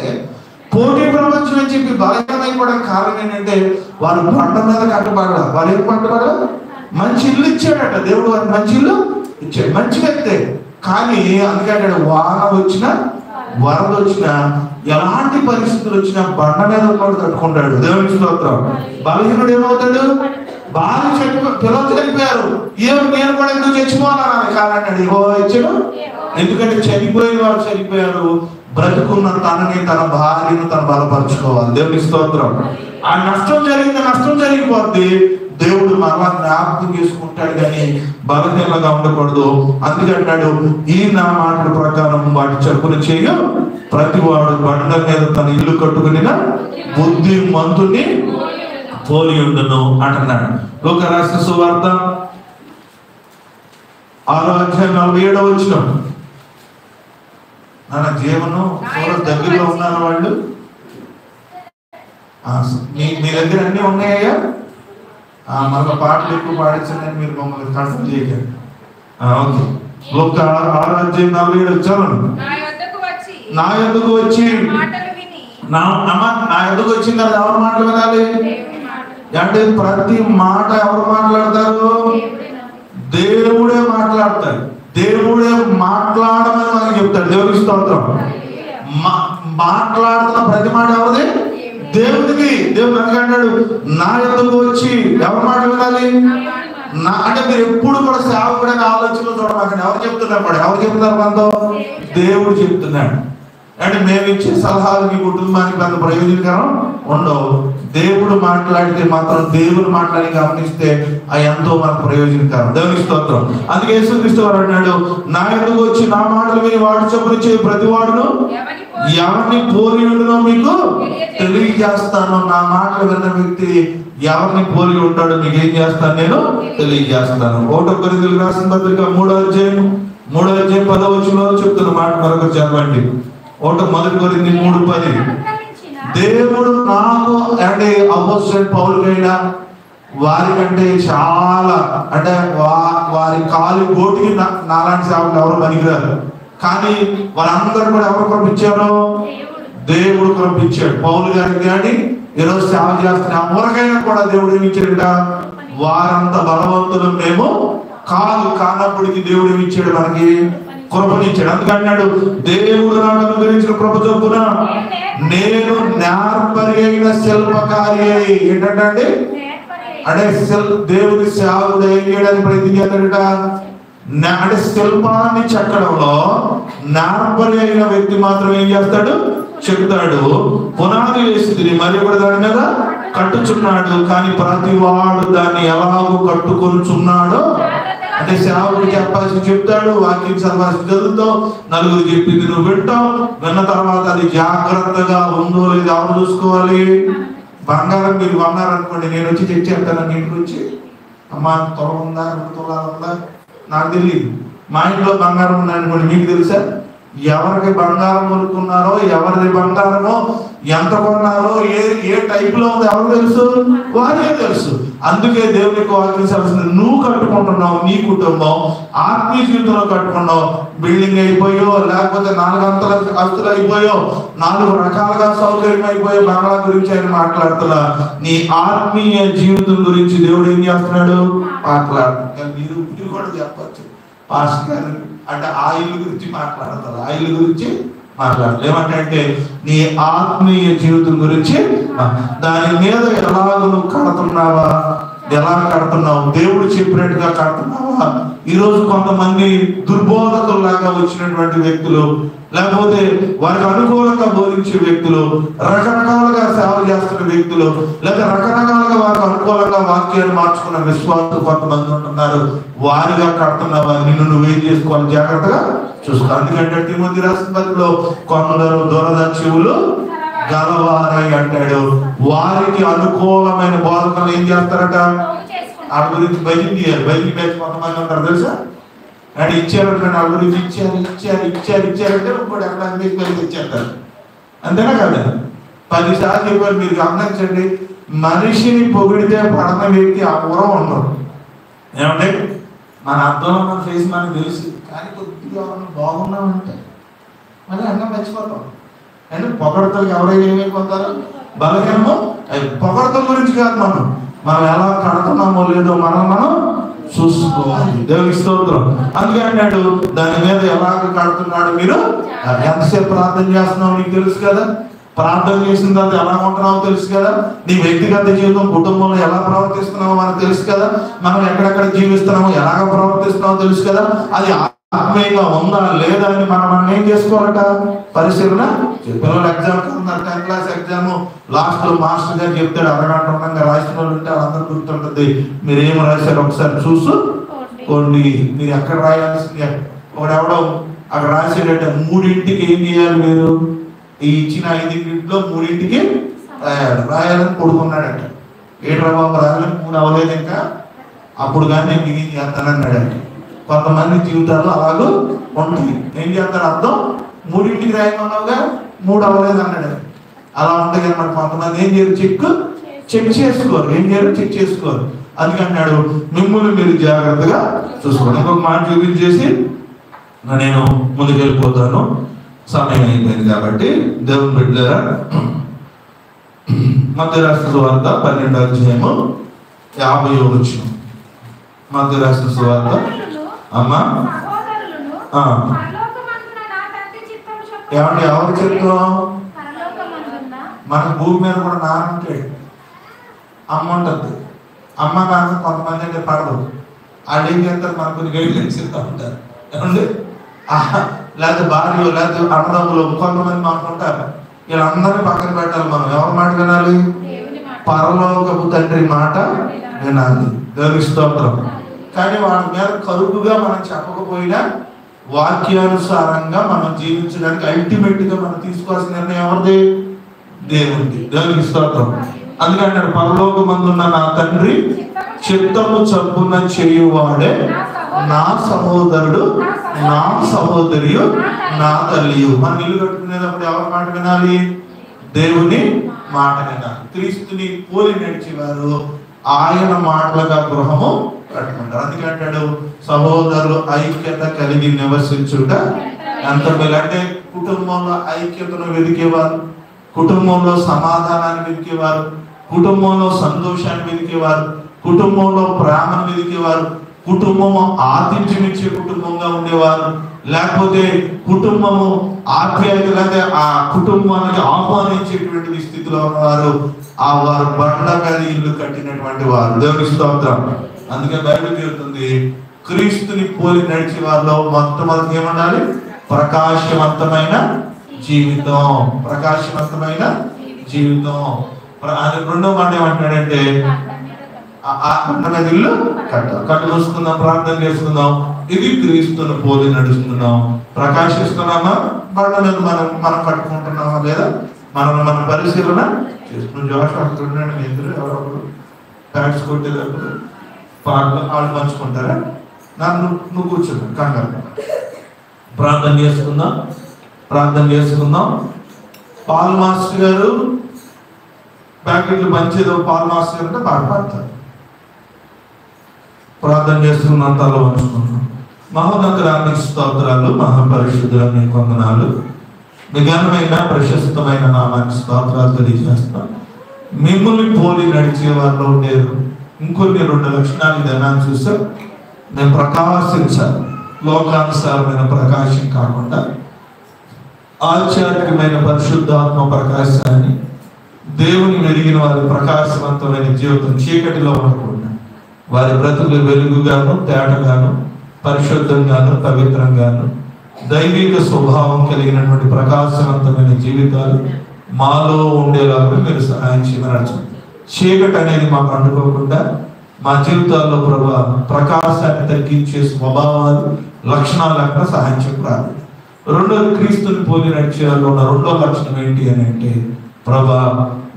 పోటీ ప్రపంచం అని చెప్పి బలహీనమైపోవడానికి కారణం ఏంటంటే, వారు బండ మీద కట్టబడాలి. వారు ఏం కట్టబడాలి? మంచి ఇల్లు ఇచ్చాడట దేవుడు, వారికి మంచి ఇల్లు ఇచ్చాడు, మంచి వ్యక్తే. కానీ అందుకంటే వాన వచ్చినా, వరద వచ్చినా, ఎలాంటి పరిస్థితులు వచ్చినా బండ మీద ఉన్నవాడు తట్టుకుంటాడు. దేవుని స్తోత్రం. బలహీనుడు ఏమవుతాడు? బాగా పిల్లలు చనిపోయారు, నేను కూడా ఎందుకు చచ్చిపోవాలని కాదన్నాడు, యెహోవా ఇచ్చాడు. ఎందుకంటే చనిపోయిన వారు చనిపోయారు, బ్రతుకున్న తనని, తన భార్యను తను బలపరుచుకోవాలి. దేవుని స్తోత్రం. ఆ నష్టం జరిగిపోద్ది, దేవుడు మరలా జ్ఞాపకం చేసుకుంటాడు కానీ బలహీనంగా ఉండకూడదు. అందుకంటాడు, ఈ నా మాటల ప్రకారం వాటి చెప్పులు చేయ ప్రతివాడు బండ మీద తన ఇల్లు కట్టుకుని బుద్ధిమంతుని పోలి ఉండును అంటున్నాడు. లూకా రాసిన సువార్త 6వ అధ్యాయం 47వ వచనం. నా జీవనం దగ్గరలో ఉన్నారు వాళ్ళు. మీ దగ్గర అన్ని ఉన్నాయా? మన పాటలు ఎక్కువ పాడించండి, మీరు మమ్మల్ని కంట్రోల్ చేయకండి. ఓకే. లూకా 6వ అధ్యాయం 47 వచ్చాను. నా యొద్దకు వచ్చి నా యొద్దకు వచ్చింది, అది ఎవరి మాటలు వినాలి అంటే, ప్రతి మాట ఎవరు మాట్లాడతారు? దేవుడే మాట్లాడతాడు. దేవుడే మాట్లాడమని మనకి చెప్తాడు. దేవుడికి స్తోత్రం. మాట్లాడుతున్న ప్రతి మాట ఎవరిది? దేవుడికి. దేవుడు అనుకుంటాడు, నా యొద్దకు వచ్చి ఎవరి మాట వినాలి? అంటే మీరు ఎప్పుడు కూడా సేవకుడని ఆలోచనలో చూడమాకండి. ఎవరు చెప్తున్నారు మరి? ఎవరు చెప్తున్నారు మనతో? దేవుడు చెప్తున్నాడు. అంటే మేము ఇచ్చే సలహాలు మీ కుటుంబానికి పెద్ద ప్రయోజనకరం ఉండవు. దేవుడు మాట్లాడితే మాత్రం, దేవుడు మాట్లాడి గమనిస్తే అది ఎంతో మనకు ప్రయోజనకరం. దేవునికి స్తోత్రం. అందుకే యేసుక్రీస్తు వారు అన్నాడు, నా ఎదుగు వచ్చి నా మాటలు విని వాడు చెప్పులు చేయి ప్రతి వాడును ఎవరిని పోలి ఉండునో మీకు తెలియజేస్తాను. నా మాటలు విన్న వ్యక్తి ఎవరిని పోలి ఉంటాడో మీకు ఏం చేస్తాను? నేను తెలియజేస్తాను. 1 కొరింథీయులకు రాసిన పత్రిక 3వ అధ్యాయం 10వ వచనంలో చెప్తున్న మాట మరొక చదవండి. 1 కొరింథీయులు 3:10. దేవుడు నాకు అంటే అపోస్తలుడైన పౌలుకైనా వారికంటే చాలా అంటే వారి కాలు గోటికి నాలాంటి సేవకులు ఎవరు పనికిరారు. కానీ వారందరూ కూడా ఎవరు పంపించారో? దేవుడు పంపించాడు. పౌలు గారికి కానీ ఈరోజు సేవ చేస్తున్న ఎవరికైనా కూడా దేవుడు ఏమి ఇచ్చాడట? వారంత బలవంతులు మేము కానప్పటికీ దేవుడు ఏమి ఇచ్చాడు? మనకి కృపనిచ్చాడు. అందుకన్నాడు, దేవుడు నాకు అనుగ్రహించిన కృప చొప్పున నేను నేర్పరి అయిన శిల్పకారి. ఏంటంటే అంటే దేవుడి సేవకుడు ఏం చేయడానికి ప్రయత్నం చేస్తాడట? అంటే శిల్పాన్ని చెక్కడంలో నేర్పరి అయిన వ్యక్తి మాత్రం ఏం చేస్తాడు? చెప్తాడు. పునాది వేస్తుంది, మరి కూడా దాని మీద కట్టుచున్నాడు. కానీ ప్రతి వాడు దాన్ని ఎలాగో కట్టుకొనుచున్నాడో అంటే సేవకుడు చెప్పాల్సి చెప్తాడు, వాక్యం చదవాల్సి చదువుతావు, నలుగురు చెప్పింది నువ్వు వింటావు. విన్న తర్వాత అది జాగ్రత్తగా ఉందో లేదో ఎవరు చూసుకోవాలి? బంగారం మీరు కొన్నారనుకోండి, నేను వచ్చి చెక్ చేస్తాను ఇంటికి వచ్చి, అమ్మ తొల ఉందా 2 తులాలు ఉందా నాకు తెలియదు. మా ఇంట్లో బంగారం ఉందనుకోండి, మీకు తెలుసా? ఎవరికి బంగారం కొనుక్కున్నారో, ఎవరిది బంగారమో, ఎంత కొన్నారో, ఏ టైప్ లో ఉందో ఎవరు తెలుసు? వారే తెలుసు. అందుకే దేవునికి వాక్యం నువ్వు కట్టుకుంటున్నావు, నీ కుటుంబం ఆత్మీయ జీవితంలో కట్టుకున్నావు. బిల్డింగ్ అయిపోయో, లేకపోతే 4 అంతస్తులు ఆస్తులు అయిపోయో, 4 రకాలుగా సౌకర్యం అయిపోయో బంగాళా గురించి ఆయన మాట్లాడుతున్నా. నీ ఆత్మీయ జీవితం గురించి దేవుడు ఏం చేస్తున్నాడు? మాట్లాడుతున్నాడు. మీరు కూడా చెప్పచ్చు, పాస్టర్ గారు అంటే ఆ ఇల్లు గురించి మాట్లాడతారు, ఆ ఇల్లు గురించి మాట్లాడతారు. ఏమంటే నీ ఆత్మీయ జీవితం గురించి, దాని మీద ఎలాగ నువ్వు కడుతున్నావా, ఎలా కడుతున్నావు, దేవుడు చెప్పినట్టుగా కడుతున్నావా? ఈరోజు కొంతమంది దుర్బోధకుల్లాగా వచ్చినటువంటి వ్యక్తులు, లేకపోతే వారికి అనుకూలంగా బోధించే వ్యక్తులు, రకరకాలుగా సేవ చేస్తున్న వ్యక్తులు, లేక రకరకాలుగా వారికి అనుకూలంగా వాక్యాన్ని మార్చుకున్న విశ్వాసులు కొంతమంది ఉంటున్నారు. వారిగా కడుతున్నావా? నిన్ను నువ్వేం చేసుకోవాలి? జాగ్రత్తగా చూసుకో. అందుకంటే తిమోతి రాసిన పత్రికలో కొందరు దురదర్శువులు గలవారై అంటాడు. వారికి అనుకూలమైన బోధనలు ఏం చేస్తారట? ఆ గురించి బయటికి కొంతమంది ఉంటారు తెలుసా? అంటే ఇచ్చారంటే నా గురించి ఇచ్చారంటే ఇంకోటి ఎక్కడ మీకు బయటకు ఇచ్చేస్తారు. అంతేనా కదా? 10 సార్లు చెప్పారు. మీరు గమనించండి, మనిషిని పొగిడితే పడన వ్యక్తి ఆ ఊరం ఉండరు. ఏమంటే మన అర్థంలో మన ఫేస్ మనకు తెలుసు, కానీ కొద్దిగా బాగున్నామంటే మళ్ళీ అన్నం మర్చిపోతాం. అంటే పొగడతలకు ఎవరైనా ఏమైపోతారు? బలహీనము. పొగడతల గురించి కాదు, మనం ఎలా కడుతున్నామో లేదో మనం చూసుకోవాలి. దేవునికి స్తోత్రం. అందుకే అన్నాడు, దాని మీద ఎలాగ కడుతున్నాడు మీరు ఎంతసేపు ప్రార్థన చేస్తున్నావు నీకు తెలుసు కదా. ప్రార్థన చేసిన తర్వాత ఎలా ఉంటున్నావో తెలుసు కదా. నీ వ్యక్తిగత జీవితం, కుటుంబంలో ఎలా ప్రవర్తిస్తున్నావో మనకు తెలుసు కదా. మనం ఎక్కడెక్కడ జీవిస్తున్నామో ఎలాగ ప్రవర్తిస్తున్నావో తెలుసు కదా. అది ఆత్మీయంగా ఉందా లేదా అని మనం ఏం చేసుకోవాలట? పరిశీలన. పిల్లలు ఎగ్జామ్ ఉన్నారు, 10th క్లాస్ ఎగ్జామ్ లాస్ట్ లో మాస్టర్ గారు చెప్తాడు, అరగంట ఉండగా రాసిన వాళ్ళు ఉంటే వాళ్ళందరూ గుర్తుంటుంది. మీరు ఏం రాశారు ఒకసారి చూసుకోండి. మీరు ఎక్కడ రాయాల్సింది ఒకడెవడో అక్కడ రాసేటట్టు 3ంటికి ఏం చేయాలి? మీరు ఈ ఇచ్చిన 5ంటిలో 3ంటికి రాయాలని కొడుకున్నాడట. ఏట్రా బాబు రాయాలని 3 అవ్వలేదు ఇంకా, అప్పుడు కానీ నేను మిగిలి చేస్తానన్నాడట. కొంతమంది జీవితాల్లో అలాగూ ఉంటాయి. ఏం చేస్తారు? అర్థం 3ంటికి రాయమన్నావుగా 3 అవ్వలేదు అన్నాడు. అలా ఉంటుంది అన్నమాట. కొంతమంది ఏం చేయరు? చెక్ చేసుకోరు. ఏం చేయరు? చెక్ చేసుకోరు. అందుకన్నాడు, మిమ్మల్ని మీరు జాగ్రత్తగా చూసుకోండి. ఇంకొక మాట చూపించేసి నేను ముందుకు వెళ్ళిపోతాను, సమయం అయిపోయింది కాబట్టి. దేవుని బిడ్డలారా, మత్తయి రాసిన సువార్త 12వ అధ్యాయము 50వ వచనం. మత్తయి రాసిన సువార్త అమ్మా ఏమంటే ఎవరు చెప్తాం? మన భూమి మీద కూడా నాన్న ఉంటాడు, అమ్మ ఉంటుంది. అమ్మ నాన్న కొంతమంది అంటే పడదు. వాళ్ళు ఏం చేస్తారు, మనకు కొన్ని గైడ్లైన్స్ ఇస్తూ ఉంటారు ఏమండి. లేకపోతే భార్య లేకపోతే అన్నదమ్ములు కొంతమంది మాట్లాడతారు. వీళ్ళందరినీ పక్కన పెట్టాలి. మనం ఎవరి మాట వినాలి? పరలోకపు తండ్రి మాట వినాలి. దేవునికి స్తోత్రం. కానీ వాళ్ళ మీద కరువుగా మనం చెప్పకపోయినా వాక్యానుసారంగా మనం జీవించడానికి అల్టిమేట్ గా మనం తీసుకోవాల్సిన నిర్ణయం ఎవరిది? దేవుడి. దేవునికి స్తోత్రం. అందుకంటే పరలోకమందున్న నా తండ్రి చిత్తము చొప్పున చేయువాడే నా సహోదరుడు, నా సహోదరియు, నా తల్లియు. మనం ఇల్లు కట్టుకునేటప్పుడు ఎవరి మాట వినాలి? దేవుని మాట వినాలి. క్రీస్తుని పోలి నడిచేవారు ఆయన మాటలుగా గృహము కట్టుకుంటారు. అందుకంటాడు సహోదరులు ఐక్యత కలిగి నివసించుట ఎంత మేలు. అంటే కుటుంబంలో ఐక్యతను వెతికేవారు, కుటుంబంలో సమాధానాన్ని వెతికేవారు, కుటుంబంలో సంతోషాన్ని వెతికేవారు, కుటుంబంలో ప్రేమను వెతికేవారు, కుటుంబము ఆతిథ్యం ఇచ్చే కుటుంబంగా ఉండేవారు, లేకపోతే కుటుంబము ఆప్యాయత లేకపోతే ఆ కుటుంబానికి ఆహ్వానించేటువంటి స్థితిలో ఉన్నవారు. ఆ వారు బండ మీద ఇల్లు కట్టినటువంటి వారు. దేవుని స్తోత్రం. అందుకే బైబిల్ చెబుతుంది క్రీస్తుని పోలి నడిచే వారిలో మొట్టమొదటి ఏమనాలి? ప్రకాశవంతమైన జీవితం. ప్రకాశవంతమైన జీవితం. రెండో మాట ఏమంటాడంటే బండ మీద ఇల్లు కట్టు చూసుకుందాం, ప్రార్థన చేసుకుందాం. ఇది క్రీస్తుని పోలి నడుస్తున్నాం, ప్రకాశిస్తున్నామా? బండ మీద మనం కట్టుకుంటున్నామా లేదా? మనం పరిశీలన చేసుకున్నాం. జోష్ అంటున్నాడు, ఎదురు ఎవరొకరు ప్యాక్స్ కొట్టేటప్పుడు వాళ్ళు పంచుకుంటారా? నువ్వు కూర్చున్నా కంగారు. ప్రార్థన చేసుకుందాం. పాల్ మాస్టర్ గారు ప్యాకెట్లు పంచేదో పాల్ మాస్టర్ గారు అంటే పాడతారు. ప్రార్థన చేసుకున్నాం, తల పంచుకున్నాం. మహోన్నతురానికి స్తోత్రాలు, మహాపరిశుద్ధురానికి వందనాలు. నిఘనమైన ప్రశస్తమైన నామానికి స్తోత్రాలు తెలియజేస్తాం. మిమ్మల్ని పోలి నడిచే వారిలో ఉండేది ఇంకొన్ని 2 లక్షణాలు ఇదేనాన్ని చూస్తే నేను ప్రకాశించాలి. లోకానుసారమైన ప్రకాశం కాకుండా ఆధ్యాత్మికమైన పరిశుద్ధాత్మ ప్రకాశాన్ని, దేవుని వెలిగిన వారి ప్రకాశవంతమైన జీవితం చీకటిలో ఉండకుండా వారి బ్రతుకులు వెలుగుగాను, తేటగాను, పరిశుద్ధంగాను, పవిత్రంగాను, దైవిక స్వభావం కలిగినటువంటి ప్రకాశవంతమైన జీవితాలు మాలో ఉండేలాగా మీరు సహాయం చేయమని. చీకటి అనేది మాకు అంటుకోకుండా మా జీవితాల్లో ప్రభా ప్రకాశాన్ని తగ్గించే స్వభావాలు, లక్షణాలు అక్కడ సహాయం చెప్పాలి. రెండోది క్రీస్తుని పోలి నడిచేవాళ్ళు ఉన్న రెండో లక్షణం ఏంటి అని అంటే ప్రభా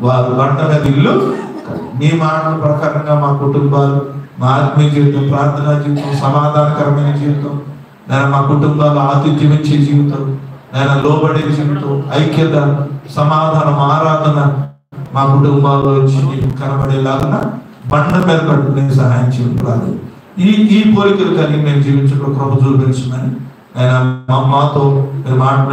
వారు బండ మీద ఇల్లు. మీ మాటల ప్రకారంగా మా కుటుంబాలు, మా ఆత్మీయ జీవితం, ప్రార్థనా జీవితం, సమాధానకరమైన జీవితం, నేను మా కుటుంబాలు ఆతిథ్యం ఇచ్చే జీవితం, నేను లోబడే జీవితం, ఐక్యత, సమాధానం, ఆరాధన మా కుటుంబాల్లో వచ్చి కనబడేలాగా బండ మీద కట్టుకునే సహాయం చేయడం. ఈ పోలికలు కలిగి మేము జీవించడం కృప చూపించమని ఆయన మాతో మాట్లాడు.